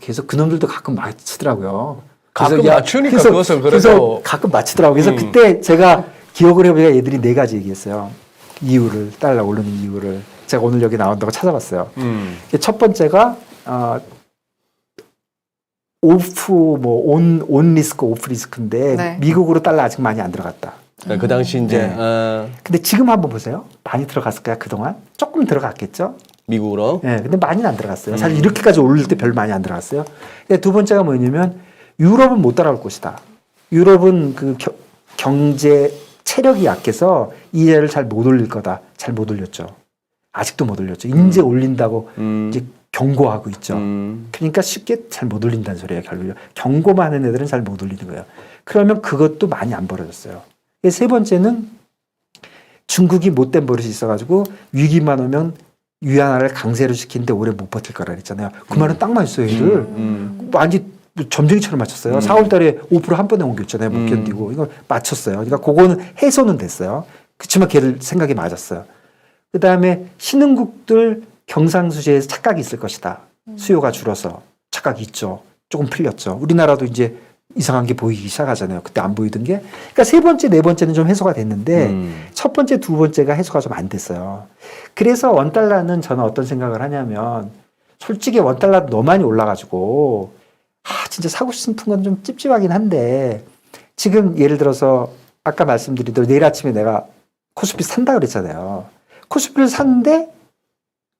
Speaker 2: 그래서 그놈들도 가끔 맞추더라고요.
Speaker 1: 가끔
Speaker 2: 그래서
Speaker 1: 맞추니까 그것은
Speaker 2: 그래서
Speaker 1: 그래도
Speaker 2: 가끔 맞추더라고요. 그래서 그때 제가 기억을 해보니까 얘들이 4가지 얘기했어요. 이유를, 달러 오르는 이유를. 제가 오늘 여기 나온다고 찾아봤어요. 첫 번째가 온 리스크, 오프 리스크인데
Speaker 3: 네.
Speaker 2: 미국으로 달러 아직 많이 안 들어갔다.
Speaker 1: 그 당시 이제
Speaker 2: 근데 지금 한번 보세요. 많이 들어갔을까요? 그동안? 조금 들어갔겠죠?
Speaker 1: 미국으로
Speaker 2: 네, 근데 많이는 안 들어갔어요. 사실 이렇게까지 오를 때 별로 많이 안 들어갔어요. 근데 두 번째가 뭐냐면 유럽은 못 따라올 것이다. 유럽은 그 경제 체력이 약해서 이해를 잘 못 올릴 거다. 잘 못 올렸죠. 아직도 못 올렸죠. 이제 올린다고 이제 경고하고 있죠. 그러니까 쉽게 잘 못 올린다는 소리예요. 결국 경고만 하는 애들은 잘 못 올리는 거예요. 그러면 그것도 많이 안 벌어졌어요. 세 번째는 중국이 못된 버릇이 있어가지고 위기만 오면 위안화를 강세로 시키는데 오래 못 버틸 거라 그랬잖아요. 그 말은 딱 맞았어요. 얘들 완전 점쟁이처럼 맞췄어요. 4월 달에 5% 한 번에 옮겼잖아요. 못 견디고. 이거 맞췄어요. 그러니까 그거는 해소는 됐어요. 그렇지만 걔를 생각이 맞았어요. 그 다음에 신흥국들 경상수지에서 착각이 있을 것이다. 수요가 줄어서 착각이 있죠. 조금 풀렸죠. 우리나라도 이제 이상한 게 보이기 시작하잖아요. 그때 안 보이던 게. 그러니까 세 번째, 네 번째는 좀 해소가 됐는데 첫 번째, 두 번째가 해소가 좀 안 됐어요. 그래서 원달러는 저는 어떤 생각을 하냐면 솔직히 원달러 너무 많이 올라가지고 진짜 사고 싶은 건 좀 찝찝하긴 한데 지금 예를 들어서 아까 말씀드린 대로 내일 아침에 내가 코스피 산다 그랬잖아요. 코스피를 샀는데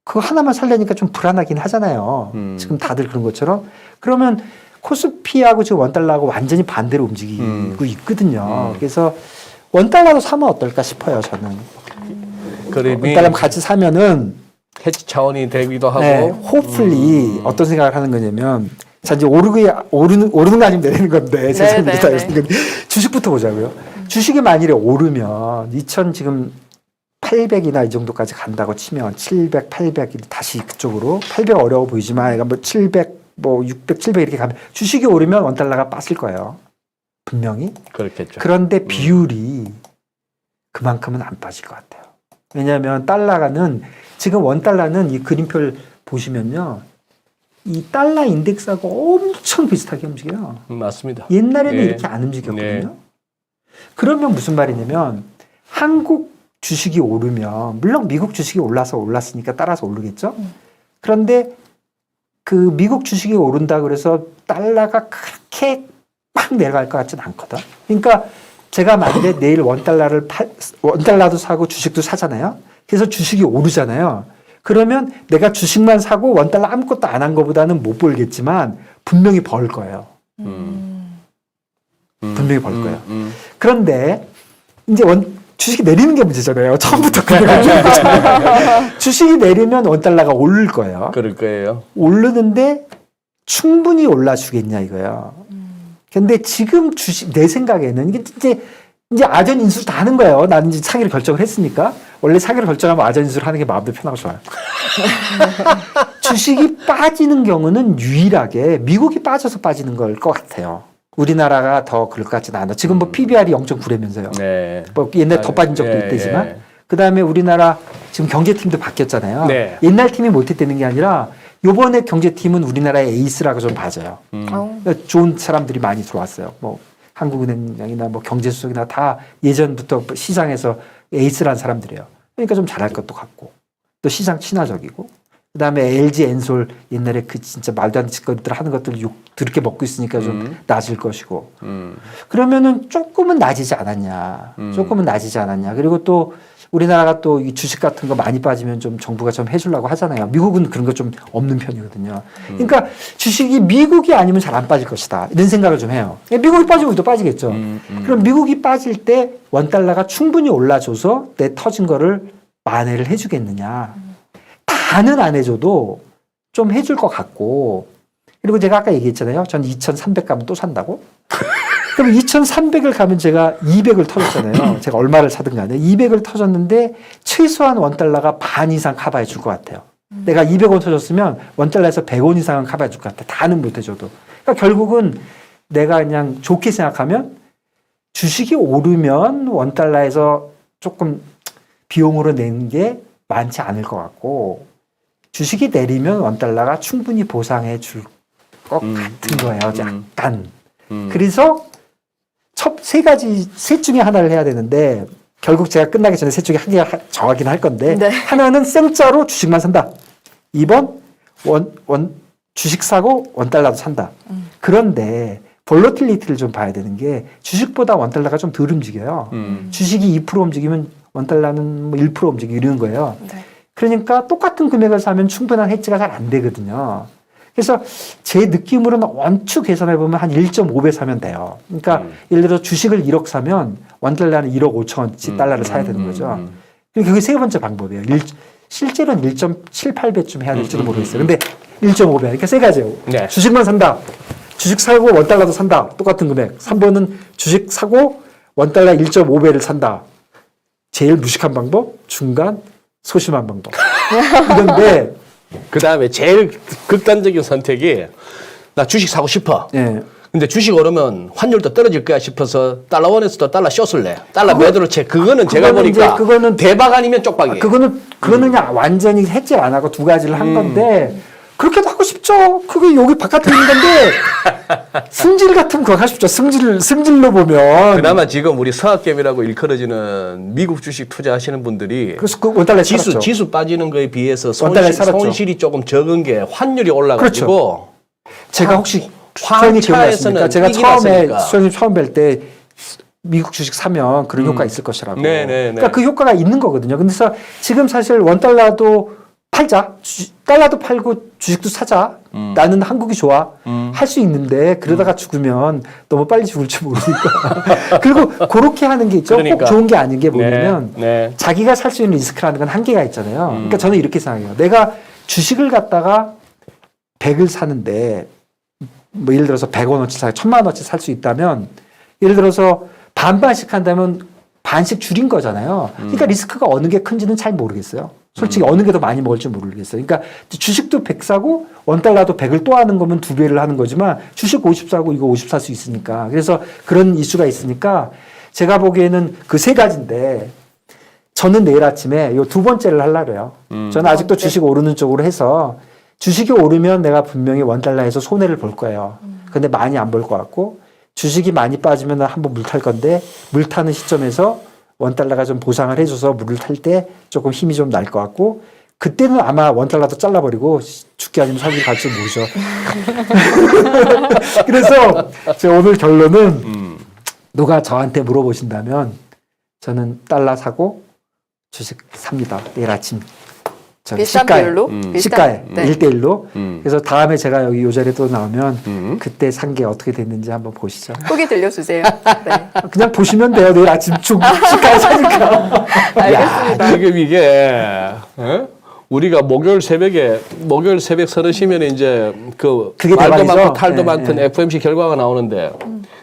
Speaker 2: 그거 하나만 살려니까 좀 불안하긴 하잖아요. 지금 다들 그런 것처럼. 그러면 코스피하고 지금 원달러하고 완전히 반대로 움직이고 있거든요. 그래서 원달러로 사면 어떨까 싶어요, 저는.
Speaker 1: 그림이
Speaker 2: 원달러 같이 사면은
Speaker 1: 해치 차원이 되기도 하고
Speaker 2: 네, 호플리 어떤 생각을 하는 거냐면 자 이제 오르는 거 아니면 내리는 건데 죄송합니다. 주식부터 보자고요. 주식이 만일에 오르면 2000 지금 800이나 이 정도까지 간다고 치면 700, 800 다시 그쪽으로 800 어려워 보이지만 그러니까 뭐 700, 뭐 600, 700 이렇게 가면 주식이 오르면 원달러가 빠질 거예요. 분명히.
Speaker 1: 그렇겠죠.
Speaker 2: 그런데 비율이 그만큼은 안 빠질 것 같아요. 왜냐하면 달러가는 지금 원달러는 이 그림표를 보시면요. 이 달러 인덱스하고 엄청 비슷하게 움직여요.
Speaker 1: 맞습니다.
Speaker 2: 옛날에는
Speaker 1: 네.
Speaker 2: 이렇게 안 움직였거든요.
Speaker 1: 네.
Speaker 2: 그러면 무슨 말이냐면 한국 주식이 오르면 물론 미국 주식이 올랐으니까 따라서 오르겠죠. 그런데 그 미국 주식이 오른다 그래서 달러가 그렇게 막 내려갈 것 같지는 않거든. 그러니까 제가 만약에 내일 원달러도 사고 주식도 사잖아요. 그래서 주식이 오르잖아요. 그러면 내가 주식만 사고 원달러 아무것도 안 한 것보다는 못 벌겠지만 분명히 벌 거예요. 분명히 벌 거예요. 그런데 이제 주식이 내리는 게 문제잖아요. 처음부터 그냥 주식이 내리면 원달러가 오를 거예요.
Speaker 1: 그럴 거예요.
Speaker 2: 오르는데 충분히 올라주겠냐 이거예요. 근데 지금 내 생각에는 이게 이제 아전 인수를 다 하는 거예요. 나는 이제 사기를 결정을 했으니까. 원래 사기를 결정하면 아전 인수를 하는 게 마음도 편하고 좋아요. 주식이 빠지는 경우는 유일하게 미국이 빠져서 빠지는 걸 것 같아요. 우리나라가 더 그럴 것 같지는 않아. 지금 뭐 PBR이 0.9라면서요.
Speaker 1: 네.
Speaker 2: 뭐 옛날에 더 빠진 적도 있대지만. 그다음에 우리나라 지금 경제팀도 바뀌었잖아요.
Speaker 1: 네.
Speaker 2: 옛날 팀이 못했다는 게 아니라 요번에 경제팀은 우리나라의 에이스라고 좀 봐져요. 그러니까 좋은 사람들이 많이 들어왔어요. 뭐 한국은행이나 뭐 경제수석이나 다 예전부터 시장에서 에이스란 사람들이에요. 그러니까 좀 잘할 것도 같고 또 시장 친화적이고 그다음에 LG 엔솔 옛날에 그 진짜 말도 안 되는 짓거리들 하는 것들 욕 더럽게 먹고 있으니까 좀 낮을 것이고. 그러면은 조금은 낮이지 않았냐. 조금은 낮이지 않았냐. 그리고 또 우리나라가 또 이 주식 같은 거 많이 빠지면 좀 정부가 좀 해주려고 하잖아요. 미국은 그런 거 좀 없는 편이거든요. 그러니까 주식이 미국이 아니면 잘 안 빠질 것이다. 이런 생각을 좀 해요. 미국이 빠지면 우리도 빠지겠죠. 그럼 미국이 빠질 때 원달러가 충분히 올라줘서 내 터진 거를 만회를 해주겠느냐. 다는 안 해줘도 좀 해줄 것 같고. 그리고 제가 아까 얘기했잖아요. 전 2,300 가면 또 산다고. 그럼 2,300을 가면 제가 200을 터졌잖아요. 제가 얼마를 사든 간에 200을 터졌는데 최소한 원달러가 반 이상 커버해 줄 것 같아요. 내가 200원 터졌으면 원달러에서 100원 이상은 커버해 줄 것 같아. 다는 못 해줘도. 그러니까 결국은 내가 그냥 좋게 생각하면 주식이 오르면 원달러에서 조금 비용으로 낸 게 많지 않을 것 같고 주식이 내리면 원달러가 충분히 보상해 줄 것 같은 거예요. 약간. 그래서 셋 중에 하나를 해야 되는데 결국 제가 끝나기 전에 셋 중에 한 개가 정하긴 할 건데
Speaker 3: 네.
Speaker 2: 하나는 생짜로 주식만 산다. 2번 주식 사고 원달러도 산다. 그런데 볼러틸리티를 좀 봐야 되는 게 주식보다 원달러가 좀 덜 움직여요. 주식이 2% 움직이면 원달러는 뭐 1% 움직이고 이러는 거예요.
Speaker 3: 네.
Speaker 2: 그러니까 똑같은 금액을 사면 충분한 해지가 잘 안 되거든요. 그래서 제 느낌으로는 원축 계산해 보면 한 1.5배 사면 돼요. 그러니까 예를 들어 주식을 1억 사면 원달러는 1억 5천원치 달러를 사야 되는 거죠. 그리고 그게 세 번째 방법이에요. 실제로는 1.78배쯤 해야 될지도 모르겠어요. 근데 1.5배. 그러니까 세 가지예요.
Speaker 1: 네.
Speaker 2: 주식만 산다. 주식 사고 원달러도 산다. 똑같은 금액. 3번은 주식 사고 원달러 1.5배를 산다. 제일 무식한 방법, 중간, 소심한 방법. 이건데
Speaker 1: 그 다음에 제일 극단적인 선택이 나 주식 사고 싶어.
Speaker 2: 예.
Speaker 1: 근데 주식 오르면 환율도 떨어질 거야 싶어서 달러원에서도 달러 숏을래. 달러 매도를 채. 그거는 제가
Speaker 2: 그거는
Speaker 1: 보니까
Speaker 2: 이제 그거는
Speaker 1: 대박 아니면 쪽박이에요.
Speaker 2: 그거는 그냥 완전히 해지 안 하고 두 가지를 한 건데 그렇게도 하고 싶죠. 그게 여기 바깥에 있는 건데 승질 같은 거 하고 싶죠. 승질로 보면.
Speaker 1: 그나마 지금 우리 서학개미라고 일컬어지는 미국 주식 투자하시는 분들이
Speaker 2: 그래서 그 원달러에 살았죠.
Speaker 1: 지수 빠지는 거에 비해서
Speaker 2: 원달러에 살았죠.
Speaker 1: 손실이 조금 적은 게 환율이 올라가지고
Speaker 2: 그렇죠. 제가 혹시
Speaker 1: 화차에서는
Speaker 2: 기억나십니까? 제가
Speaker 1: 이익이
Speaker 2: 처음에
Speaker 1: 났으니까.
Speaker 2: 수영님 처음 뵐 때 미국 주식 사면 그런 효과 있을 것이라고.
Speaker 1: 네네네.
Speaker 2: 그러니까 그 효과가 있는 거거든요. 그래서 지금 사실 원달러도 팔자. 달러도 팔고 주식도 사자. 나는 한국이 좋아. 할 수 있는데 그러다가 죽으면 너무 빨리 죽을지 모르니까. 그리고 그렇게 하는 게 있죠.
Speaker 1: 그러니까.
Speaker 2: 꼭 좋은 게 아닌 게 뭐냐면
Speaker 1: 네.
Speaker 2: 자기가 살 수 있는 리스크라는 건 한계가 있잖아요. 그러니까 저는 이렇게 생각해요. 내가 주식을 갖다가 100을 사는데 뭐 예를 들어서 100원어치 사, 1000만원어치 살 수 있다면 예를 들어서 반반씩 한다면 반씩 줄인 거잖아요. 그러니까 리스크가 어느 게 큰지는 잘 모르겠어요. 솔직히 어느 게 더 많이 먹을지 모르겠어요. 그러니까 주식도 100 사고 원달러도 100을 또 하는 거면 2배를 하는 거지만 주식 50 사고 이거 50 살 수 있으니까. 그래서 그런 이슈가 있으니까 제가 보기에는 그 세 가지인데 저는 내일 아침에 요 두 번째를 하려고 해요. 저는 아직도 주식 오르는 쪽으로 해서 주식이 오르면 내가 분명히 원달러에서 손해를 볼 거예요. 근데 많이 안 볼 것 같고 주식이 많이 빠지면 한번 물 탈 건데 물 타는 시점에서 원달러가 좀 보상을 해줘서 물을 탈 때 조금 힘이 좀 날 것 같고 그때는 아마 원달러도 잘라버리고 죽게 아니면 살기 갈지 모르죠. 그래서 제 오늘 결론은 누가 저한테 물어보신다면 저는 달러 사고 주식 삽니다. 내일 아침.
Speaker 3: 비슷한 비율로?
Speaker 2: 시가에
Speaker 3: 네.
Speaker 2: 1대1로. 그래서 다음에 제가 여기 요 자리에 또 나오면 그때 산 게 어떻게 됐는지 한번 보시죠.
Speaker 3: 후기 들려주세요. 네.
Speaker 2: 그냥 보시면 돼요. 내일 아침 시가에 사니까.
Speaker 3: 알겠습니다.
Speaker 1: 지금 이게 우리가 목요일 새벽 서르시면 이제 그
Speaker 2: 그게
Speaker 1: 말도
Speaker 2: 대박이죠?
Speaker 1: 많고 탈도
Speaker 2: 예,
Speaker 1: 많던
Speaker 2: 예.
Speaker 1: FMC 결과가 나오는데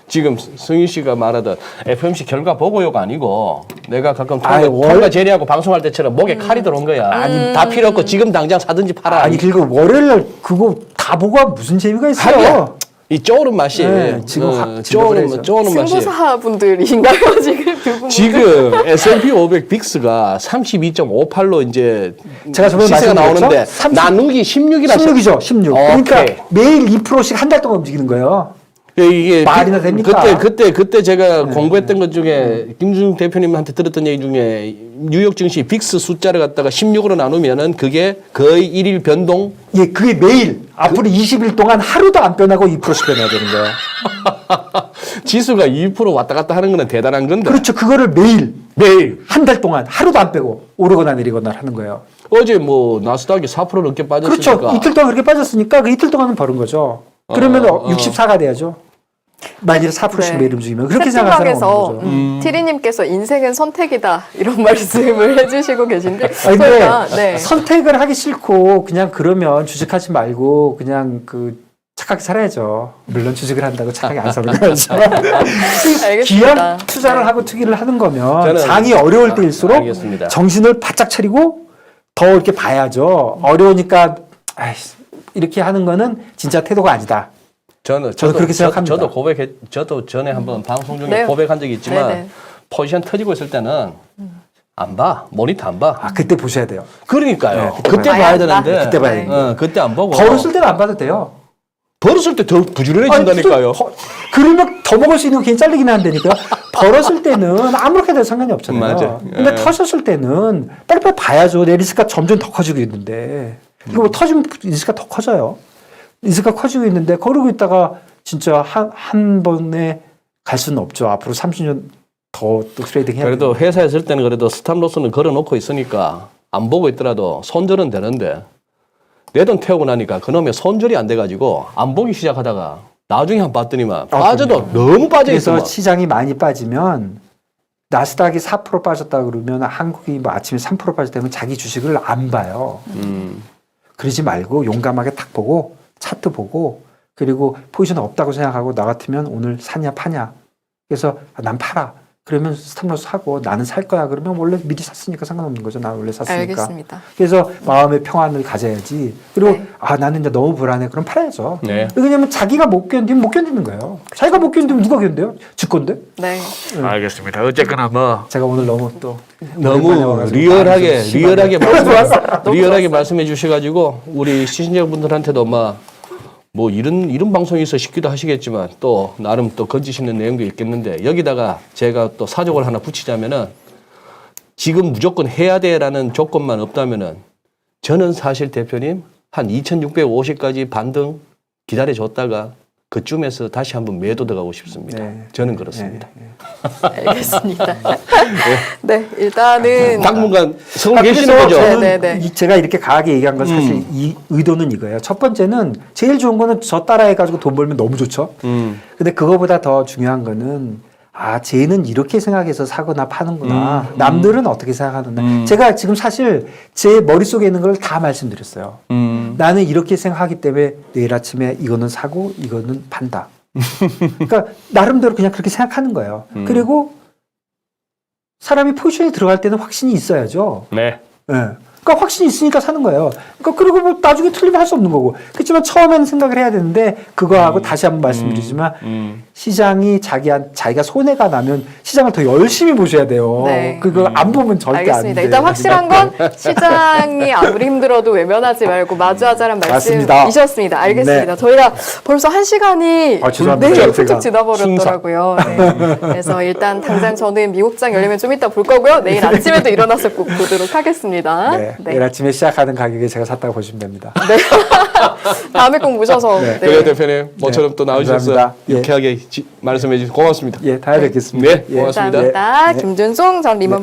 Speaker 1: 지금 승희 씨가 말하던 FMC 결과 보고요가 아니고 내가 가끔 통과 제리하고 방송할 때처럼 목에 칼이 들어온 거야. 다 필요 없고 지금 당장 사든지 팔아.
Speaker 2: 아니 그리고 월요일날 그거 다 보고 하면 무슨 재미가 있어요?
Speaker 1: 하면 이 쪼는 맛이
Speaker 2: 네, 지금 확 진동을
Speaker 1: 쪼는 맛이
Speaker 3: 승부사 분들인가요 지금 두 분?
Speaker 1: 지금 S&P 500 빅스가 32.58로 이제
Speaker 2: 제가 저번에
Speaker 1: 시세가
Speaker 2: 말씀드렸죠?
Speaker 1: 나오는데
Speaker 2: 30
Speaker 1: 나누기 16이라
Speaker 2: 16이죠, 16.
Speaker 1: 오케이.
Speaker 2: 그러니까 매일 2%씩 한 달 동안 움직이는 거예요.
Speaker 1: 이게
Speaker 2: 말이나 됩니까?
Speaker 1: 그때 제가 공부했던 것 중에 김준중 대표님한테 들었던 얘기 중에 뉴욕 증시 빅스 숫자를 갖다가 16으로 나누면은 그게 거의 일일 변동.
Speaker 2: 예, 그게 매일 앞으로 20일 동안 하루도 안 변하고 2%씩 변해야 되는 거예요.
Speaker 1: 지수가 2% 왔다 갔다 하는 거는 대단한 건데.
Speaker 2: 그렇죠. 그거를 매일
Speaker 1: 매일.
Speaker 2: 한 달 동안 하루도 안 빼고 오르거나 내리거나 하는 거예요.
Speaker 1: 어제 뭐 나스닥이 4% 넘게 빠졌으니까.
Speaker 2: 그렇죠. 이틀 동안 그렇게 빠졌으니까 그 이틀 동안은 버는 거죠. 그러면 64가 돼야죠. 만일에 4%씩
Speaker 3: 네.
Speaker 2: 매일 움직이면 그렇게 생각하는 사람 없는 거죠.
Speaker 3: 티리님께서 인생은 선택이다 이런 말씀을 해주시고 계신데
Speaker 2: 아니, 근데
Speaker 3: 저희가 네.
Speaker 2: 선택을 하기 싫고 그냥 그러면 주식하지 말고 그냥 그 착하게 살아야죠. 물론 주식을 한다고 착하게 안 사는 거죠.
Speaker 3: 알겠습니다.
Speaker 2: 기한 투자를 하고 투기를 하는 거면
Speaker 1: 저는
Speaker 2: 장이 어려울 때일수록
Speaker 1: 알겠습니다.
Speaker 2: 정신을 바짝 차리고 더 이렇게 봐야죠. 어려우니까 아이씨, 이렇게 하는 거는 진짜 태도가 아니다.
Speaker 1: 저도
Speaker 2: 그렇게 생각합니다.
Speaker 1: 저도 전에 한번 방송 중에
Speaker 3: 네.
Speaker 1: 고백한 적이 있지만
Speaker 3: 네네.
Speaker 1: 포지션 터지고 있을 때는 안 봐. 모니터 안 봐.
Speaker 2: 아, 그때 보셔야 돼요.
Speaker 1: 그러니까요.
Speaker 2: 그때
Speaker 1: 그때
Speaker 3: 봐야
Speaker 1: 봐야
Speaker 3: 한다.
Speaker 1: 되는데.
Speaker 2: 그때 봐야 돼요.
Speaker 1: 그때 안 보고.
Speaker 2: 벌었을 때는 안 봐도 돼요.
Speaker 1: 벌었을 때 더 부지런해진다니까요.
Speaker 2: 그러면 더 먹을 수 있는 거 괜히 잘리긴 한다니까. 벌었을 때는 아무렇게 돼도 상관이 없잖아요.
Speaker 1: 맞아.
Speaker 2: 근데
Speaker 1: 예.
Speaker 2: 터졌을 때는 빨리빨리 봐야죠. 내 리스크가 점점 더 커지고 있는데. 이거 뭐 터지면 리스크가 더 커져요. 리스크가 커지고 있는데 그러고 있다가 진짜 한 번에 갈 수는 없죠. 앞으로 30년 더 또 트레이딩 해야
Speaker 1: 그래도 회사에 있을 때는 그래도 스탑로스는 걸어놓고 있으니까 안 보고 있더라도 손절은 되는데 내 돈 태우고 나니까 그놈의 손절이 안 돼가지고 안 보기 시작하다가 나중에 한 번 봤더니만 빠져도 너무 빠져있어.
Speaker 2: 그래서 시장이 많이 빠지면 나스닥이 4% 빠졌다 그러면 한국이 뭐 아침에 3% 빠졌다면 자기 주식을 안 봐요. 그러지 말고 용감하게 딱 보고 차트 보고 그리고 포지션 없다고 생각하고 나 같으면 오늘 사냐 파냐. 그래서 난 팔아. 그러면 스탑로스 하고 나는 살 거야. 그러면 원래 미리 샀으니까 상관없는 거죠. 나 원래 샀으니까.
Speaker 3: 알겠습니다.
Speaker 2: 그래서 마음의 평안을 가져야지. 그리고
Speaker 3: 네.
Speaker 2: 나는 이제 너무 불안해. 그럼 팔아야죠.
Speaker 1: 네.
Speaker 2: 왜냐면 자기가 못 견디면 못 견디는 거예요. 자기가 못 견디면 누가 견뎌요? 지 건데.
Speaker 3: 네.
Speaker 1: 알겠습니다. 어쨌거나 뭐
Speaker 2: 제가 오늘 너무 또
Speaker 1: 너무
Speaker 2: 오랜만에 와가지고
Speaker 1: 리얼하게
Speaker 2: 말이 좀 심하게.
Speaker 1: 리얼하게 말씀해 주셔가지고 우리 시청자분들한테도 뭐 이런 방송이 있어 싶기도 하시겠지만 또 나름 또 건지시는 내용도 있겠는데 여기다가 제가 또 사족을 하나 붙이자면은 지금 무조건 해야 돼라는 조건만 없다면은 저는 사실 대표님 한 2,650까지 반등 기다려줬다가 그쯤에서 다시 한번 매도 들어가고 싶습니다.
Speaker 2: 네.
Speaker 1: 저는 그렇습니다.
Speaker 3: 알겠습니다. 네, 일단은
Speaker 1: 당분간 서울 계시는
Speaker 2: 그래서
Speaker 1: 거죠?
Speaker 2: 저는
Speaker 3: 네, 네.
Speaker 2: 제가 이렇게 강하게 얘기한 건 사실 이 의도는 이거예요. 첫 번째는 제일 좋은 거는 저 따라해가지고 돈 벌면 너무 좋죠. 근데 그거보다 더 중요한 거는 쟤는 이렇게 생각해서 사거나 파는구나. 남들은 어떻게 생각하는가. 제가 지금 사실 제 머릿속에 있는 걸 다 말씀드렸어요. 나는 이렇게 생각하기 때문에 내일 아침에 이거는 사고 이거는 판다. 그러니까 나름대로 그냥 그렇게 생각하는 거예요. 그리고 사람이 포지션에 들어갈 때는 확신이 있어야죠.
Speaker 1: 네.
Speaker 2: 예. 그러니까 확신이 있으니까 사는 거예요. 그러니까 그리고 뭐 나중에 틀리면 할 수 없는 거고. 그렇지만 처음에는 생각을 해야 되는데 그거하고 다시 한번 말씀드리지만 시장이 자기가 손해가 나면 시장을 더 열심히 보셔야 돼요.
Speaker 3: 네.
Speaker 2: 그거 안 보면 절대 안
Speaker 3: 알겠습니다.
Speaker 2: 돼요.
Speaker 3: 일단 확실한 건 시장이 아무리 힘들어도 외면하지 말고 마주하자는
Speaker 2: 맞습니다.
Speaker 3: 말씀이셨습니다. 알겠습니다.
Speaker 2: 네.
Speaker 3: 저희가 벌써 1시간이
Speaker 2: 죄송합니다.
Speaker 3: 네,
Speaker 2: 제가
Speaker 3: 훌쩍 지나버렸더라고요. 네. 그래서 일단 당장 저는 미국장 열리면 좀 이따 볼 거고요. 내일 아침에도 일어나서 꼭 보도록 하겠습니다.
Speaker 2: 네.
Speaker 3: 네.
Speaker 2: 내일 아침에 시작하는 가격에 제가 샀다고 보시면 됩니다.
Speaker 3: 네. 다음에 꼭 모셔서.
Speaker 2: 네.
Speaker 1: 그래요 대표님 모처럼 또 나오셔서
Speaker 2: 감사합니다. 예.
Speaker 1: 유쾌하게 말씀해 주셔서 고맙습니다.
Speaker 2: 예, 다음에 뵙겠습니다.
Speaker 1: 네, 고맙습니다.
Speaker 3: 감사합니다.
Speaker 2: 네.
Speaker 3: 김준송 전 리먼